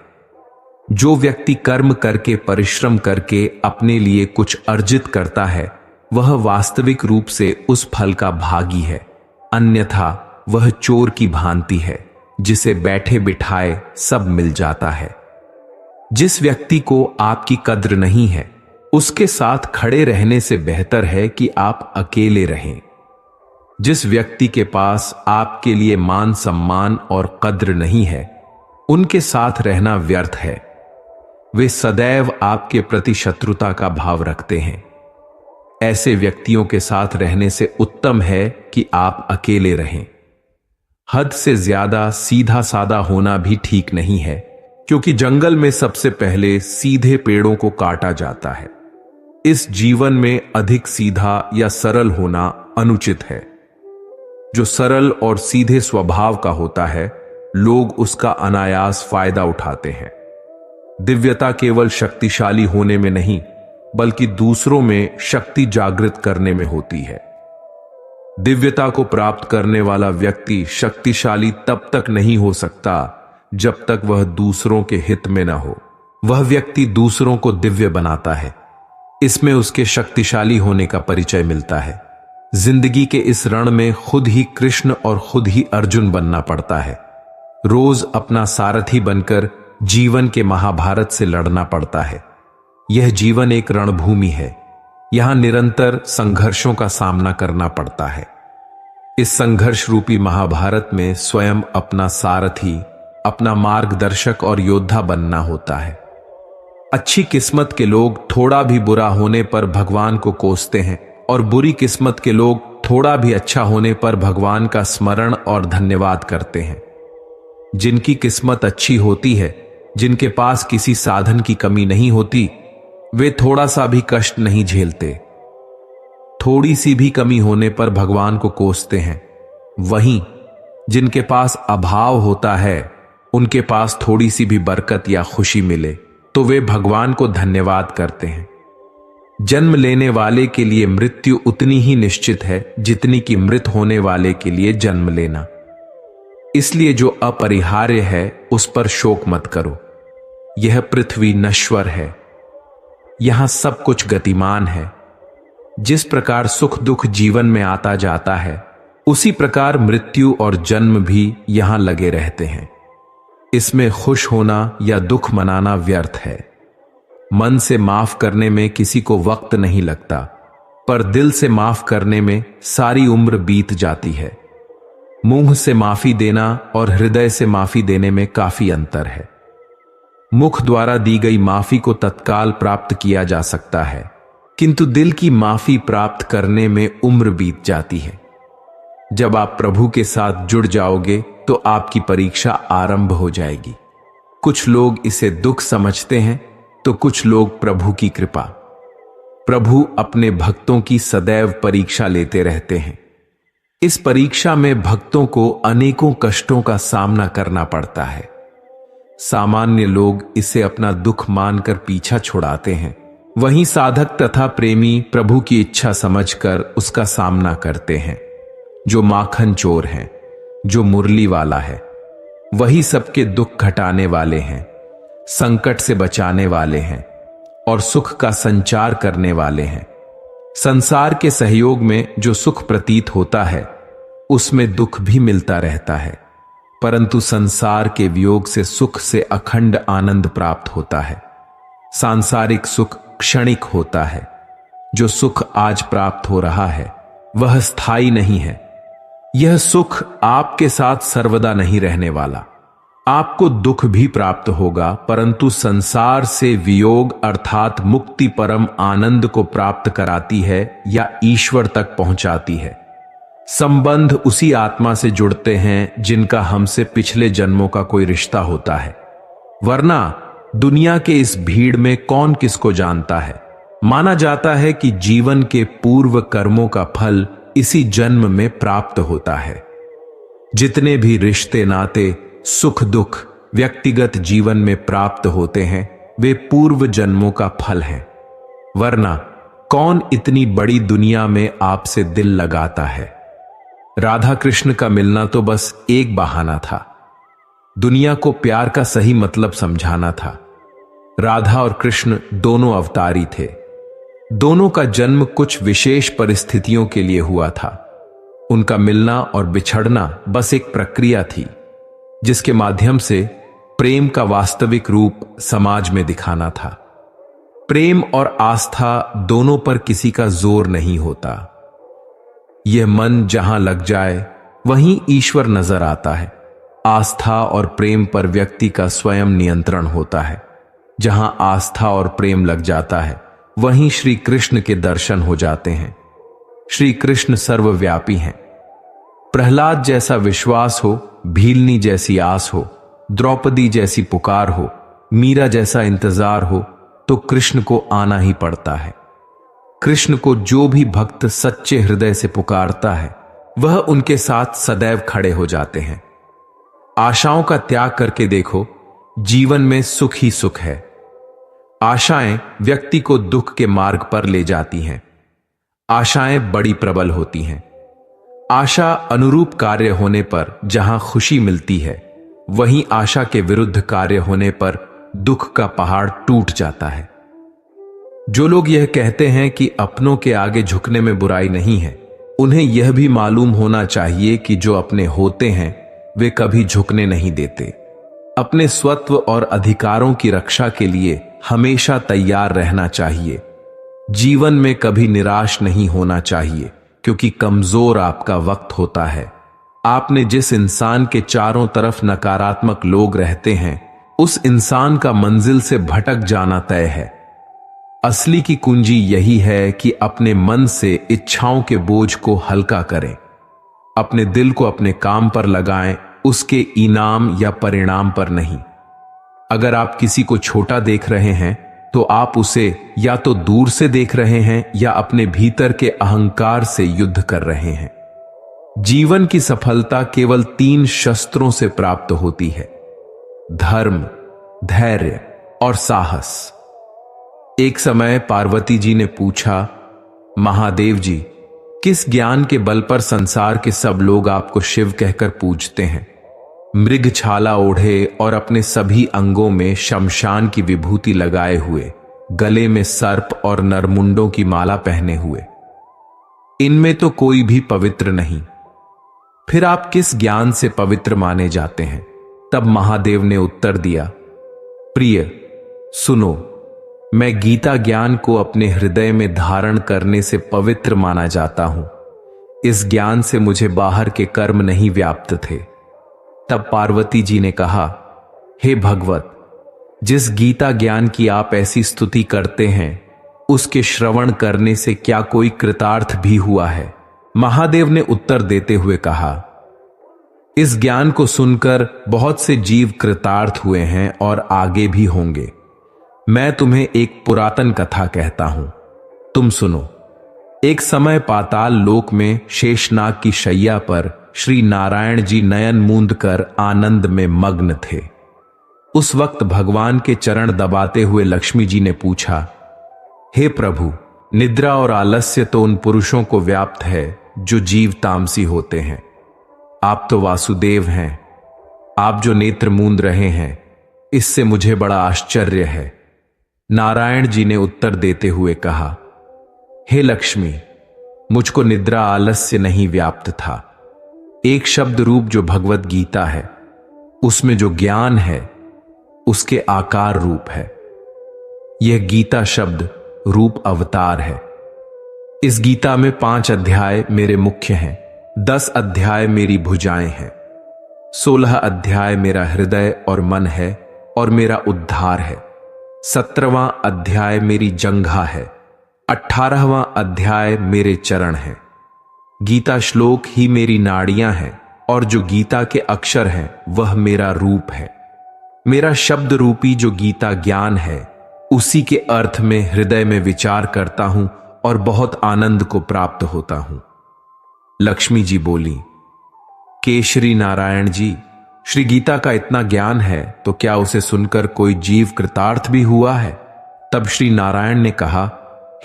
जो व्यक्ति कर्म करके, परिश्रम करके अपने लिए कुछ अर्जित करता है, वह वास्तविक रूप से उस फल का भागी है। अन्यथा वह चोर की भांति है, जिसे बैठे बिठाए सब मिल जाता है। जिस व्यक्ति को आपकी कद्र नहीं है, उसके साथ खड़े रहने से बेहतर है कि आप अकेले रहें। जिस व्यक्ति के पास आपके लिए मान सम्मान और कद्र नहीं है, उनके साथ रहना व्यर्थ है। वे सदैव आपके प्रति शत्रुता का भाव रखते हैं। ऐसे व्यक्तियों के साथ रहने से उत्तम है कि आप अकेले रहें। हद से ज्यादा सीधा सादा होना भी ठीक नहीं है, क्योंकि जंगल में सबसे पहले सीधे पेड़ों को काटा जाता है। इस जीवन में अधिक सीधा या सरल होना अनुचित है। जो सरल और सीधे स्वभाव का होता है, लोग उसका अनायास फायदा उठाते हैं। दिव्यता केवल शक्तिशाली होने में नहीं, बल्कि दूसरों में शक्ति जागृत करने में होती है। दिव्यता को प्राप्त करने वाला व्यक्ति शक्तिशाली तब तक नहीं हो सकता जब तक वह दूसरों के हित में न हो। वह व्यक्ति दूसरों को दिव्य बनाता है। इसमें उसके शक्तिशाली होने का परिचय मिलता है। जिंदगी के इस रण में खुद ही कृष्ण और खुद ही अर्जुन बनना पड़ता है। रोज अपना सारथी बनकर जीवन के महाभारत से लड़ना पड़ता है। यह जीवन एक रणभूमि है। यहां निरंतर संघर्षों का सामना करना पड़ता है। इस संघर्ष रूपी महाभारत में स्वयं अपना सारथी, अपना मार्गदर्शक और योद्धा बनना होता है। अच्छी किस्मत के लोग थोड़ा भी बुरा होने पर भगवान को कोसते हैं, और बुरी किस्मत के लोग थोड़ा भी अच्छा होने पर भगवान का स्मरण और धन्यवाद करते हैं। जिनकी किस्मत अच्छी होती है, जिनके पास किसी साधन की कमी नहीं होती, वे थोड़ा सा भी कष्ट नहीं झेलते। थोड़ी सी भी कमी होने पर भगवान को कोसते हैं। वहीं जिनके पास अभाव होता है, उनके पास थोड़ी सी भी बरकत या खुशी मिले तो वे भगवान को धन्यवाद करते हैं। जन्म लेने वाले के लिए मृत्यु उतनी ही निश्चित है जितनी कि मृत होने वाले के लिए जन्म लेना। इसलिए जो अपरिहार्य है उस पर शोक मत करो। यह पृथ्वी नश्वर है। यहां सब कुछ गतिमान है। जिस प्रकार सुख दुख जीवन में आता जाता है, उसी प्रकार मृत्यु और जन्म भी यहां लगे रहते हैं। इसमें खुश होना या दुख मनाना व्यर्थ है। मन से माफ करने में किसी को वक्त नहीं लगता, पर दिल से माफ करने में सारी उम्र बीत जाती है। मुंह से माफी देना और हृदय से माफी देने में काफी अंतर है। मुख द्वारा दी गई माफी को तत्काल प्राप्त किया जा सकता है, किंतु दिल की माफी प्राप्त करने में उम्र बीत जाती है। जब आप प्रभु के साथ जुड़ जाओगे तो आपकी परीक्षा आरंभ हो जाएगी। कुछ लोग इसे दुख समझते हैं तो कुछ लोग प्रभु की कृपा। प्रभु अपने भक्तों की सदैव परीक्षा लेते रहते हैं। इस परीक्षा में भक्तों को अनेकों कष्टों का सामना करना पड़ता है। सामान्य लोग इसे अपना दुख मानकर पीछा छुड़ाते हैं, वहीं साधक तथा प्रेमी प्रभु की इच्छा समझकर उसका सामना करते हैं। जो माखन चोर हैं, जो मुरली वाला है, वही सबके दुख घटाने वाले हैं, संकट से बचाने वाले हैं और सुख का संचार करने वाले हैं। संसार के सहयोग में जो सुख प्रतीत होता है, उसमें दुख भी मिलता रहता है, परंतु संसार के वियोग से सुख से अखंड आनंद प्राप्त होता है। सांसारिक सुख क्षणिक होता है। जो सुख आज प्राप्त हो रहा है, वह स्थायी नहीं है। यह सुख आपके साथ सर्वदा नहीं रहने वाला। आपको दुख भी प्राप्त होगा, परंतु संसार से वियोग अर्थात मुक्ति परम आनंद को प्राप्त कराती है या ईश्वर तक पहुंचाती है। संबंध उसी आत्मा से जुड़ते हैं जिनका हमसे पिछले जन्मों का कोई रिश्ता होता है, वरना दुनिया के इस भीड़ में कौन किसको जानता है। माना जाता है कि जीवन के पूर्व कर्मों का फल इसी जन्म में प्राप्त होता है। जितने भी रिश्ते नाते, सुख दुख व्यक्तिगत जीवन में प्राप्त होते हैं वे पूर्व जन्मों का फल हैं। वरना कौन इतनी बड़ी दुनिया में आपसे दिल लगाता है। राधा कृष्ण का मिलना तो बस एक बहाना था। दुनिया को प्यार का सही मतलब समझाना था। राधा और कृष्ण दोनों अवतारी थे। दोनों का जन्म कुछ विशेष परिस्थितियों के लिए हुआ था। उनका मिलना और बिछड़ना बस एक प्रक्रिया थी जिसके माध्यम से प्रेम का वास्तविक रूप समाज में दिखाना था। प्रेम और आस्था दोनों पर किसी का जोर नहीं होता। यह मन जहां लग जाए वहीं ईश्वर नजर आता है। आस्था और प्रेम पर व्यक्ति का स्वयं नियंत्रण होता है। जहां आस्था और प्रेम लग जाता है वहीं श्री कृष्ण के दर्शन हो जाते हैं। श्री कृष्ण सर्वव्यापी हैं। प्रहलाद जैसा विश्वास हो, भीलनी जैसी आस हो, द्रौपदी जैसी पुकार हो, मीरा जैसा इंतजार हो तो कृष्ण को आना ही पड़ता है। कृष्ण को जो भी भक्त सच्चे हृदय से पुकारता है वह उनके साथ सदैव खड़े हो जाते हैं। आशाओं का त्याग करके देखो, जीवन में सुख ही सुख है। आशाएं व्यक्ति को दुख के मार्ग पर ले जाती हैं। आशाएं बड़ी प्रबल होती हैं। आशा अनुरूप कार्य होने पर जहां खुशी मिलती है वहीं आशा के विरुद्ध कार्य होने पर दुख का पहाड़ टूट जाता है। जो लोग यह कहते हैं कि अपनों के आगे झुकने में बुराई नहीं है, उन्हें यह भी मालूम होना चाहिए कि जो अपने होते हैं वे कभी झुकने नहीं देते। अपने स्वत्व और अधिकारों की रक्षा के लिए हमेशा तैयार रहना चाहिए। जीवन में कभी निराश नहीं होना चाहिए क्योंकि कमजोर आपका वक्त होता है। आपने जिस इंसान के चारों तरफ नकारात्मक लोग रहते हैं उस इंसान का मंजिल से भटक जाना तय है। असली की कुंजी यही है कि अपने मन से इच्छाओं के बोझ को हल्का करें। अपने दिल को अपने काम पर लगाएं, उसके इनाम या परिणाम पर नहीं। अगर आप किसी को छोटा देख रहे हैं तो आप उसे या तो दूर से देख रहे हैं या अपने भीतर के अहंकार से युद्ध कर रहे हैं। जीवन की सफलता केवल 3 शस्त्रों से प्राप्त होती है: धर्म, धैर्य और साहस। एक समय पार्वती जी ने पूछा, महादेव जी, किस ज्ञान के बल पर संसार के सब लोग आपको शिव कहकर पूजते हैं? मृग छाला ओढ़े और अपने सभी अंगों में शमशान की विभूति लगाए हुए, गले में सर्प और नरमुंडों की माला पहने हुए, इनमें तो कोई भी पवित्र नहीं। फिर आप किस ज्ञान से पवित्र माने जाते हैं? तब महादेव ने उत्तर दिया, प्रिय सुनो, मैं गीता ज्ञान को अपने हृदय में धारण करने से पवित्र माना जाता हूं। इस ज्ञान से मुझे बाहर के कर्म नहीं व्याप्त थे। तब पार्वती जी ने कहा, हे भगवत, जिस गीता ज्ञान की आप ऐसी स्तुति करते हैं उसके श्रवण करने से क्या कोई कृतार्थ भी हुआ है? महादेव ने उत्तर देते हुए कहा, इस ज्ञान को सुनकर बहुत से जीव कृतार्थ हुए हैं और आगे भी होंगे। मैं तुम्हें एक पुरातन कथा कहता हूं, तुम सुनो। एक समय पाताल लोक में शेषनाग की शैया पर श्री नारायण जी नयन मूंद कर आनंद में मग्न थे। उस वक्त भगवान के चरण दबाते हुए लक्ष्मी जी ने पूछा, हे प्रभु, निद्रा और आलस्य तो उन पुरुषों को व्याप्त है जो जीव तामसी होते हैं। आप तो वासुदेव हैं। आप जो नेत्र मूंद रहे हैं इससे मुझे बड़ा आश्चर्य है। नारायण जी ने उत्तर देते हुए कहा, हे लक्ष्मी, मुझको निद्रा आलस्य नहीं व्याप्त था। एक शब्द रूप जो भगवत गीता है उसमें जो ज्ञान है उसके आकार रूप है। यह गीता शब्द रूप अवतार है। इस गीता में 5 अध्याय मेरे मुख्य हैं, 10 अध्याय मेरी भुजाएं हैं, 16 अध्याय मेरा हृदय और मन है और मेरा उद्धार है, 17वां अध्याय मेरी जंघा है, 18वां अध्याय मेरे चरण हैं। गीता श्लोक ही मेरी नाड़ियां हैं और जो गीता के अक्षर हैं वह मेरा रूप है। मेरा शब्द रूपी जो गीता ज्ञान है उसी के अर्थ में हृदय में विचार करता हूं और बहुत आनंद को प्राप्त होता हूं। लक्ष्मी जी बोली, केशरी नारायण जी, श्री गीता का इतना ज्ञान है तो क्या उसे सुनकर कोई जीव कृतार्थ भी हुआ है? तब श्री नारायण ने कहा,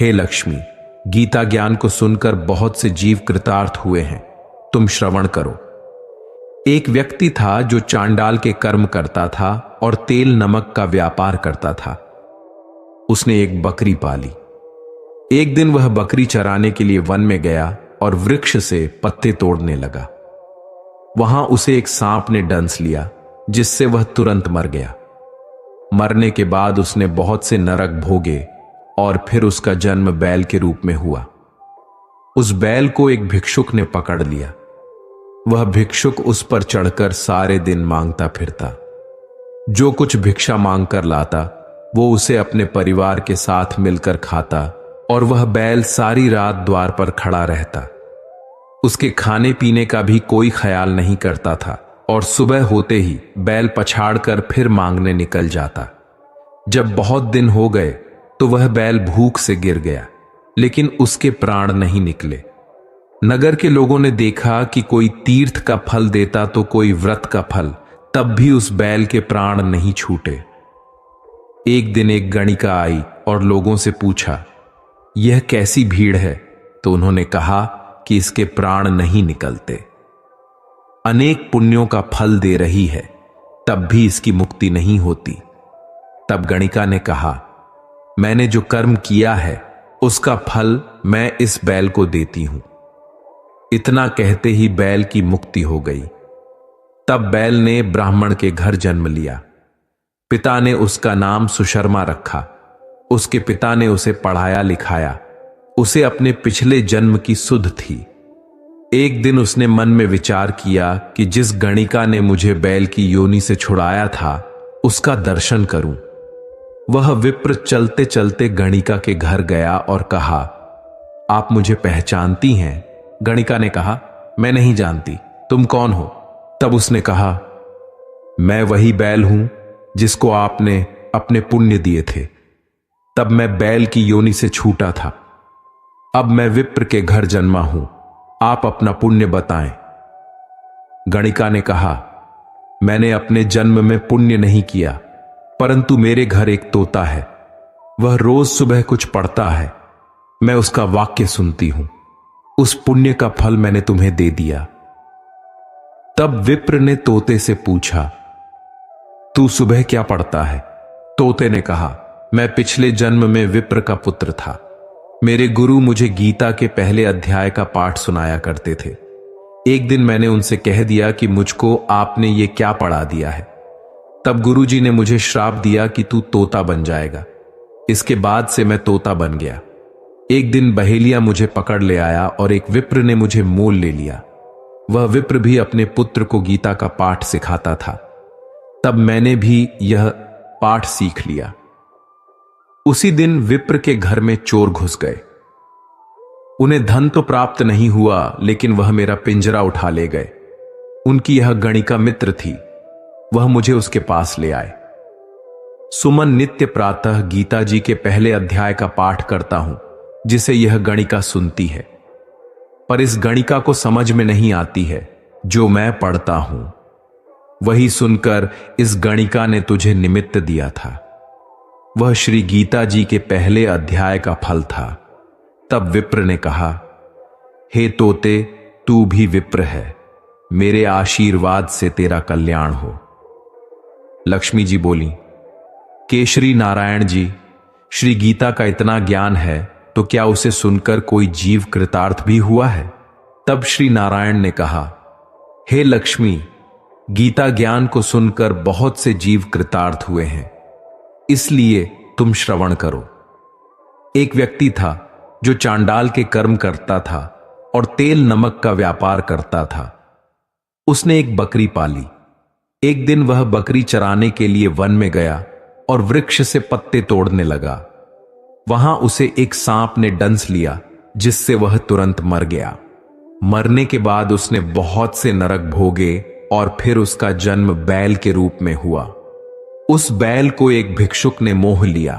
हे लक्ष्मी, गीता ज्ञान को सुनकर बहुत से जीव कृतार्थ हुए हैं, तुम श्रवण करो। एक व्यक्ति था जो चांडाल के कर्म करता था और तेल नमक का व्यापार करता था। उसने एक बकरी पाली। एक दिन वह बकरी चराने के लिए वन में गया और वृक्ष से पत्ते तोड़ने लगा। वहां उसे एक सांप ने डंस लिया, जिससे वह तुरंत मर गया। मरने के बाद उसने बहुत से नरक भोगे और फिर उसका जन्म बैल के रूप में हुआ। उस बैल को एक भिक्षुक ने पकड़ लिया। वह भिक्षुक उस पर चढ़कर सारे दिन मांगता फिरता। जो कुछ भिक्षा मांग कर लाता वो उसे अपने परिवार के साथ मिलकर खाता और वह बैल सारी रात द्वार पर खड़ा रहता। उसके खाने पीने का भी कोई ख्याल नहीं करता था और सुबह होते ही बैल पछाड़कर फिर मांगने निकल जाता। जब बहुत दिन हो गए तो वह बैल भूख से गिर गया, लेकिन उसके प्राण नहीं निकले। नगर के लोगों ने देखा कि कोई तीर्थ का फल देता तो कोई व्रत का फल, तब भी उस बैल के प्राण नहीं छूटे। एक दिन एक गणिका आई और लोगों से पूछा, यह कैसी भीड़ है? तो उन्होंने कहा कि इसके प्राण नहीं निकलते, अनेक पुण्यों का फल दे रही है, तब भी इसकी मुक्ति नहीं होती। तब गणिका ने कहा, मैंने जो कर्म किया है उसका फल मैं इस बैल को देती हूं। इतना कहते ही बैल की मुक्ति हो गई। तब बैल ने ब्राह्मण के घर जन्म लिया। पिता ने उसका नाम सुशर्मा रखा। उसके पिता ने उसे पढ़ाया लिखाया। उसे अपने पिछले जन्म की सुध थी। एक दिन उसने मन में विचार किया कि जिस गणिका ने मुझे बैल की योनि से छुड़ाया था उसका दर्शन करूं। वह विप्र चलते चलते गणिका के घर गया और कहा, आप मुझे पहचानती हैं? गणिका ने कहा, मैं नहीं जानती, तुम कौन हो? तब उसने कहा, मैं वही बैल हूं जिसको आपने अपने पुण्य दिए थे। तब मैं बैल की योनि से छूटा था। अब मैं विप्र के घर जन्मा हूं, आप अपना पुण्य बताएं। गणिका ने कहा, मैंने अपने जन्म में पुण्य नहीं किया, परंतु मेरे घर एक तोता है। वह रोज सुबह कुछ पढ़ता है, मैं उसका वाक्य सुनती हूं। उस पुण्य का फल मैंने तुम्हें दे दिया। तब विप्र ने तोते से पूछा, तू सुबह क्या पढ़ता है? तोते ने कहा, मैं पिछले जन्म में विप्र का पुत्र था। मेरे गुरु मुझे गीता के पहले अध्याय का पाठ सुनाया करते थे। एक दिन मैंने उनसे कह दिया कि मुझको आपने ये क्या पढ़ा दिया है। तब गुरुजी ने मुझे श्राप दिया कि तू तोता बन जाएगा। इसके बाद से मैं तोता बन गया। एक दिन बहेलिया मुझे पकड़ ले आया और एक विप्र ने मुझे मोल ले लिया। वह विप्र भी अपने पुत्र को गीता का पाठ सिखाता था। तब मैंने भी यह पाठ सीख लिया। उसी दिन विप्र के घर में चोर घुस गए। उन्हें धन तो प्राप्त नहीं हुआ, लेकिन वह मेरा पिंजरा उठा ले गए। उनकी यह गणिका मित्र थी। वह मुझे उसके पास ले आए। सुमन नित्य प्रातः गीता जी के पहले अध्याय का पाठ करता हूं, जिसे यह गणिका सुनती है। पर इस गणिका को समझ में नहीं आती है जो मैं पढ़ता हूं। वही सुनकर इस गणिका ने तुझे निमित्त दिया था। वह श्री गीता जी के पहले अध्याय का फल था। तब विप्र ने कहा, हे तोते, तू भी विप्र है, मेरे आशीर्वाद से तेरा कल्याण हो। लक्ष्मी जी बोली, केशरी नारायण जी, श्री गीता का इतना ज्ञान है तो क्या उसे सुनकर कोई जीव कृतार्थ भी हुआ है? तब श्री नारायण ने कहा, हे लक्ष्मी, गीता ज्ञान को सुनकर बहुत से जीव कृतार्थ हुए हैं, इसलिए तुम श्रवण करो। एक व्यक्ति था जो चांडाल के कर्म करता था और तेल नमक का व्यापार करता था। उसने एक बकरी पाली। एक दिन वह बकरी चराने के लिए वन में गया और वृक्ष से पत्ते तोड़ने लगा। वहां उसे एक सांप ने डंस लिया, जिससे वह तुरंत मर गया। मरने के बाद उसने बहुत से नरक भोगे और फिर उसका जन्म बैल के रूप में हुआ। उस बैल को एक भिक्षुक ने मोह लिया।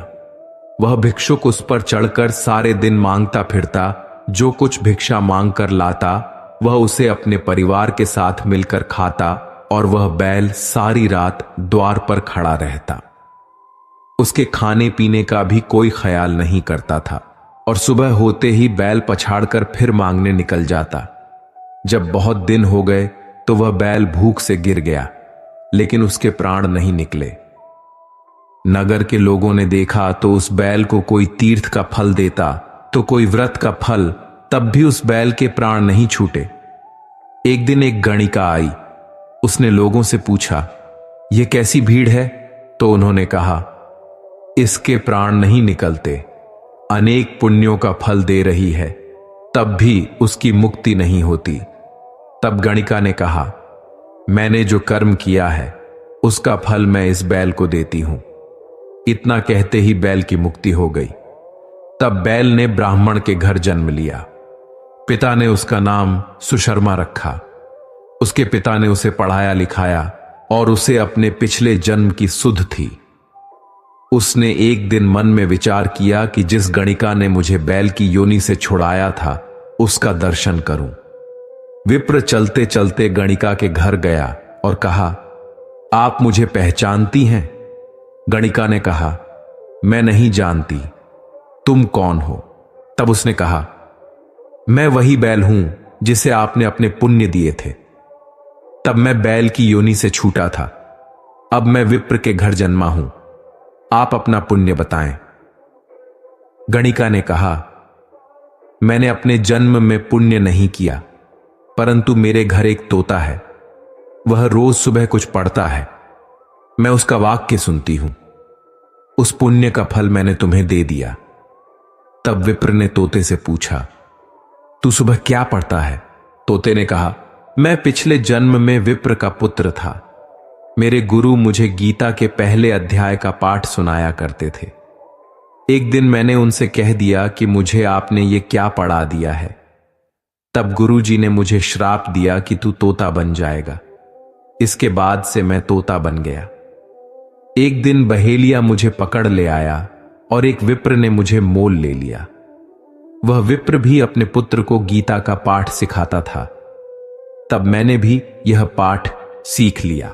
वह भिक्षुक उस पर चढ़कर सारे दिन मांगता फिरता। जो कुछ भिक्षा मांग कर लाता वह उसे अपने परिवार के साथ मिलकर खाता और वह बैल सारी रात द्वार पर खड़ा रहता। उसके खाने पीने का भी कोई ख्याल नहीं करता था और सुबह होते ही बैल पछाड़कर फिर मांगने निकल जाता। जब बहुत दिन हो गए तो वह बैल भूख से गिर गया, लेकिन उसके प्राण नहीं निकले। नगर के लोगों ने देखा तो उस बैल को कोई तीर्थ का फल देता तो कोई व्रत का फल, तब भी उस बैल के प्राण नहीं छूटे। एक दिन एक गणिका आई। उसने लोगों से पूछा, यह कैसी भीड़ है? तो उन्होंने कहा, इसके प्राण नहीं निकलते, अनेक पुण्यों का फल दे रही है, तब भी उसकी मुक्ति नहीं होती। तब गणिका ने कहा, मैंने जो कर्म किया है उसका फल मैं इस बैल को देती हूं। इतना कहते ही बैल की मुक्ति हो गई। तब बैल ने ब्राह्मण के घर जन्म लिया। पिता ने उसका नाम सुशर्मा रखा। उसके पिता ने उसे पढ़ाया लिखाया और उसे अपने पिछले जन्म की सुध थी। उसने एक दिन मन में विचार किया कि जिस गणिका ने मुझे बैल की योनि से छुड़ाया था उसका दर्शन करूं। विप्र चलते चलते गणिका के घर गया और कहा, आप मुझे पहचानती हैं? गणिका ने कहा, मैं नहीं जानती, तुम कौन हो? तब उसने कहा, मैं वही बैल हूं जिसे आपने अपने पुण्य दिए थे। तब मैं बैल की योनि से छूटा था, अब मैं विप्र के घर जन्मा हूं, आप अपना पुण्य बताएं। गणिका ने कहा, मैंने अपने जन्म में पुण्य नहीं किया, परंतु मेरे घर एक तोता है, वह रोज सुबह कुछ पढ़ता है, मैं उसका वाक्य सुनती हूं, उस पुण्य का फल मैंने तुम्हें दे दिया। तब विप्र ने तोते से पूछा, तू सुबह क्या पढ़ता है? तोते ने कहा, मैं पिछले जन्म में विप्र का पुत्र था। मेरे गुरु मुझे गीता के पहले अध्याय का पाठ सुनाया करते थे। एक दिन मैंने उनसे कह दिया कि मुझे आपने ये क्या पढ़ा दिया है। तब गुरुजी ने मुझे श्राप दिया कि तू तोता बन जाएगा। इसके बाद से मैं तोता बन गया। एक दिन बहेलिया मुझे पकड़ ले आया और एक विप्र ने मुझे मोल ले लिया। वह विप्र भी अपने पुत्र को गीता का पाठ सिखाता था। तब मैंने भी यह पाठ सीख लिया।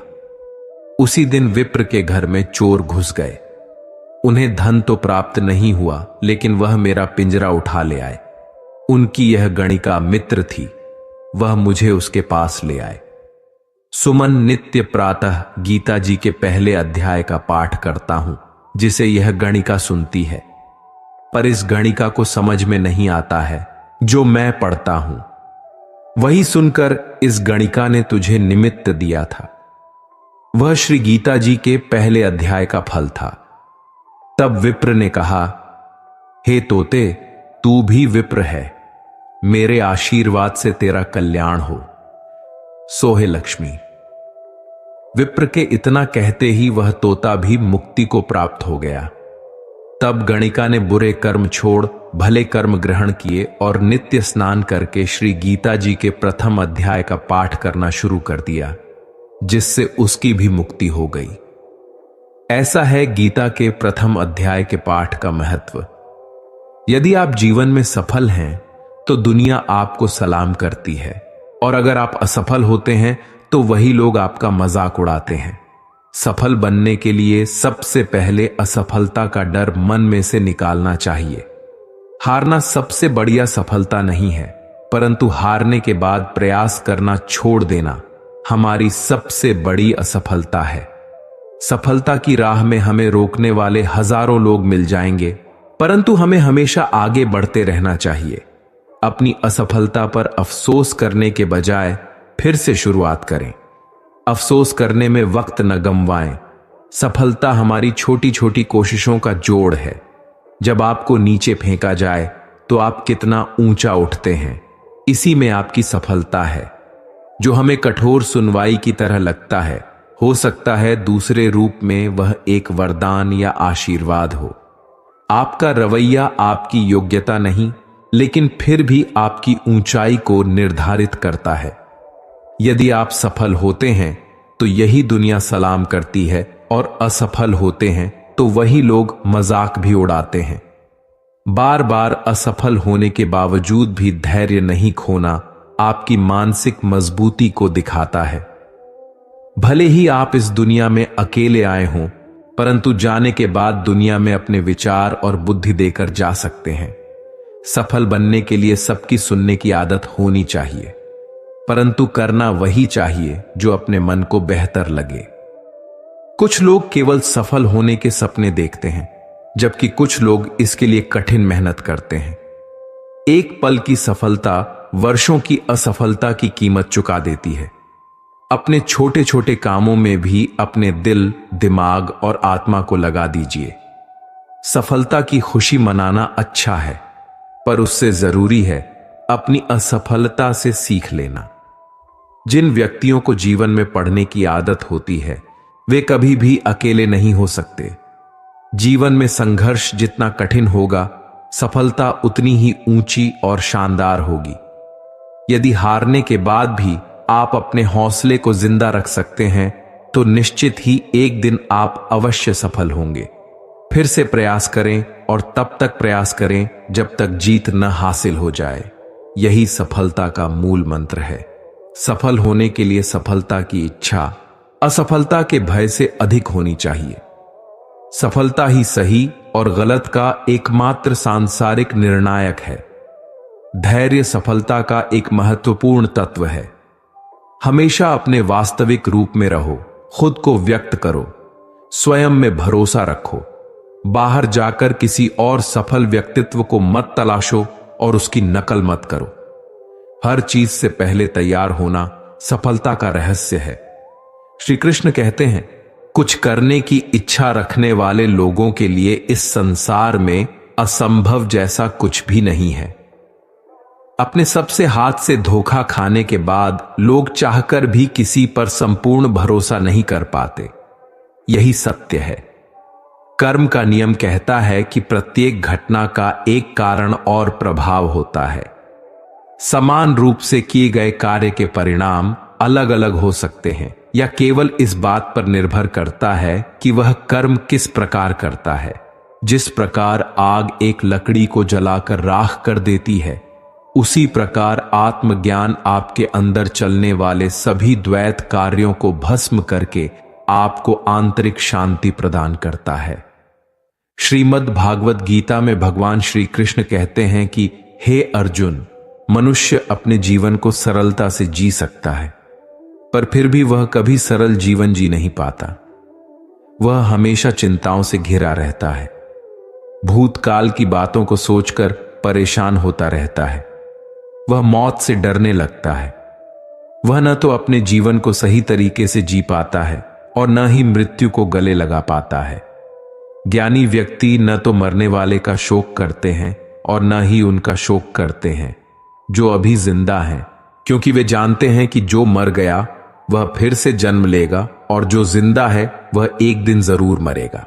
उसी दिन विप्र के घर में चोर घुस गए। उन्हें धन तो प्राप्त नहीं हुआ, लेकिन वह मेरा पिंजरा उठा ले आए। उनकी यह गणिका मित्र थी, वह मुझे उसके पास ले आए। सुमन नित्य प्रातः गीता जी के पहले अध्याय का पाठ करता हूं, जिसे यह गणिका सुनती है, पर इस गणिका को समझ में नहीं आता है जो मैं पढ़ता हूं। वही सुनकर इस गणिका ने तुझे निमित्त दिया था। वह श्री गीता जी के पहले अध्याय का फल था। तब विप्र ने कहा, हे तोते, तू भी विप्र है, मेरे आशीर्वाद से तेरा कल्याण हो। सोहे लक्ष्मी। विप्र के इतना कहते ही वह तोता भी मुक्ति को प्राप्त हो गया। तब गणिका ने बुरे कर्म छोड़ भले कर्म ग्रहण किए और नित्य स्नान करके श्री गीता जी के प्रथम अध्याय का पाठ करना शुरू कर दिया, जिससे उसकी भी मुक्ति हो गई। ऐसा है गीता के प्रथम अध्याय के पाठ का महत्व। यदि आप जीवन में सफल हैं तो दुनिया आपको सलाम करती है, और अगर आप असफल होते हैं तो वही लोग आपका मजाक उड़ाते हैं। सफल बनने के लिए सबसे पहले असफलता का डर मन में से निकालना चाहिए। हारना सबसे बढ़िया सफलता नहीं है, परंतु हारने के बाद प्रयास करना छोड़ देना हमारी सबसे बड़ी असफलता है। सफलता की राह में हमें रोकने वाले हजारों लोग मिल जाएंगे, परंतु हमें हमेशा आगे बढ़ते रहना चाहिए। अपनी असफलता पर अफसोस करने के बजाय फिर से शुरुआत करें। अफसोस करने में वक्त न गंवाएं। सफलता हमारी छोटी छोटी कोशिशों का जोड़ है। जब आपको नीचे फेंका जाए तो आप कितना ऊंचा उठते हैं, इसी में आपकी सफलता है। जो हमें कठोर सुनवाई की तरह लगता है, हो सकता है दूसरे रूप में वह एक वरदान या आशीर्वाद हो। आपका रवैया आपकी योग्यता नहीं, लेकिन फिर भी आपकी ऊंचाई को निर्धारित करता है। यदि आप सफल होते हैं तो यही दुनिया सलाम करती है, और असफल होते हैं तो वही लोग मजाक भी उड़ाते हैं। बार बार असफल होने के बावजूद भी धैर्य नहीं खोना आपकी मानसिक मजबूती को दिखाता है। भले ही आप इस दुनिया में अकेले आए हों, परंतु जाने के बाद दुनिया में अपने विचार और बुद्धि देकर जा सकते हैं। सफल बनने के लिए सबकी सुनने की आदत होनी चाहिए, परंतु करना वही चाहिए जो अपने मन को बेहतर लगे। कुछ लोग केवल सफल होने के सपने देखते हैं, जबकि कुछ लोग इसके लिए कठिन मेहनत करते हैं। एक पल की सफलता वर्षों की असफलता की कीमत चुका देती है। अपने छोटे छोटे कामों में भी अपने दिल, दिमाग और आत्मा को लगा दीजिए। सफलता की खुशी मनाना अच्छा है, पर उससे जरूरी है अपनी असफलता से सीख लेना। जिन व्यक्तियों को जीवन में पढ़ने की आदत होती है, वे कभी भी अकेले नहीं हो सकते। जीवन में संघर्ष जितना कठिन होगा, सफलता उतनी ही ऊंची और शानदार होगी। यदि हारने के बाद भी आप अपने हौसले को जिंदा रख सकते हैं, तो निश्चित ही एक दिन आप अवश्य सफल होंगे। फिर से प्रयास करें और तब तक प्रयास करें जब तक जीत न हासिल हो जाए। यही सफलता का मूल मंत्र है। सफल होने के लिए सफलता की इच्छा असफलता के भय से अधिक होनी चाहिए। सफलता ही सही और गलत का एकमात्र सांसारिक निर्णायक है। धैर्य सफलता का एक महत्वपूर्ण तत्व है। हमेशा अपने वास्तविक रूप में रहो, खुद को व्यक्त करो, स्वयं में भरोसा रखो। बाहर जाकर किसी और सफल व्यक्तित्व को मत तलाशो और उसकी नकल मत करो। हर चीज से पहले तैयार होना सफलता का रहस्य है। श्री कृष्ण कहते हैं, कुछ करने की इच्छा रखने वाले लोगों के लिए इस संसार में असंभव जैसा कुछ भी नहीं है। अपने सबसे हाथ से धोखा खाने के बाद लोग चाहकर भी किसी पर संपूर्ण भरोसा नहीं कर पाते। यही सत्य है। कर्म का नियम कहता है कि प्रत्येक घटना का एक कारण और प्रभाव होता है। समान रूप से किए गए कार्य के परिणाम अलग अलग हो सकते हैं, या केवल इस बात पर निर्भर करता है कि वह कर्म किस प्रकार करता है। जिस प्रकार आग एक लकड़ी को जलाकर राख कर देती है, उसी प्रकार आत्मज्ञान आपके अंदर चलने वाले सभी द्वैत कार्यों को भस्म करके आपको आंतरिक शांति प्रदान करता है। श्रीमद् भागवत गीता में भगवान श्री कृष्ण कहते हैं कि हे अर्जुन, मनुष्य अपने जीवन को सरलता से जी सकता है, पर फिर भी वह कभी सरल जीवन जी नहीं पाता। वह हमेशा चिंताओं से घिरा रहता है, भूतकाल की बातों को सोचकर परेशान होता रहता है। वह मौत से डरने लगता है। वह न तो अपने जीवन को सही तरीके से जी पाता है और न ही मृत्यु को गले लगा पाता है। ज्ञानी व्यक्ति न तो मरने वाले का शोक करते हैं और न ही उनका शोक करते हैं जो अभी जिंदा हैं, क्योंकि वे जानते हैं कि जो मर गया वह फिर से जन्म लेगा और जो जिंदा है वह एक दिन जरूर मरेगा।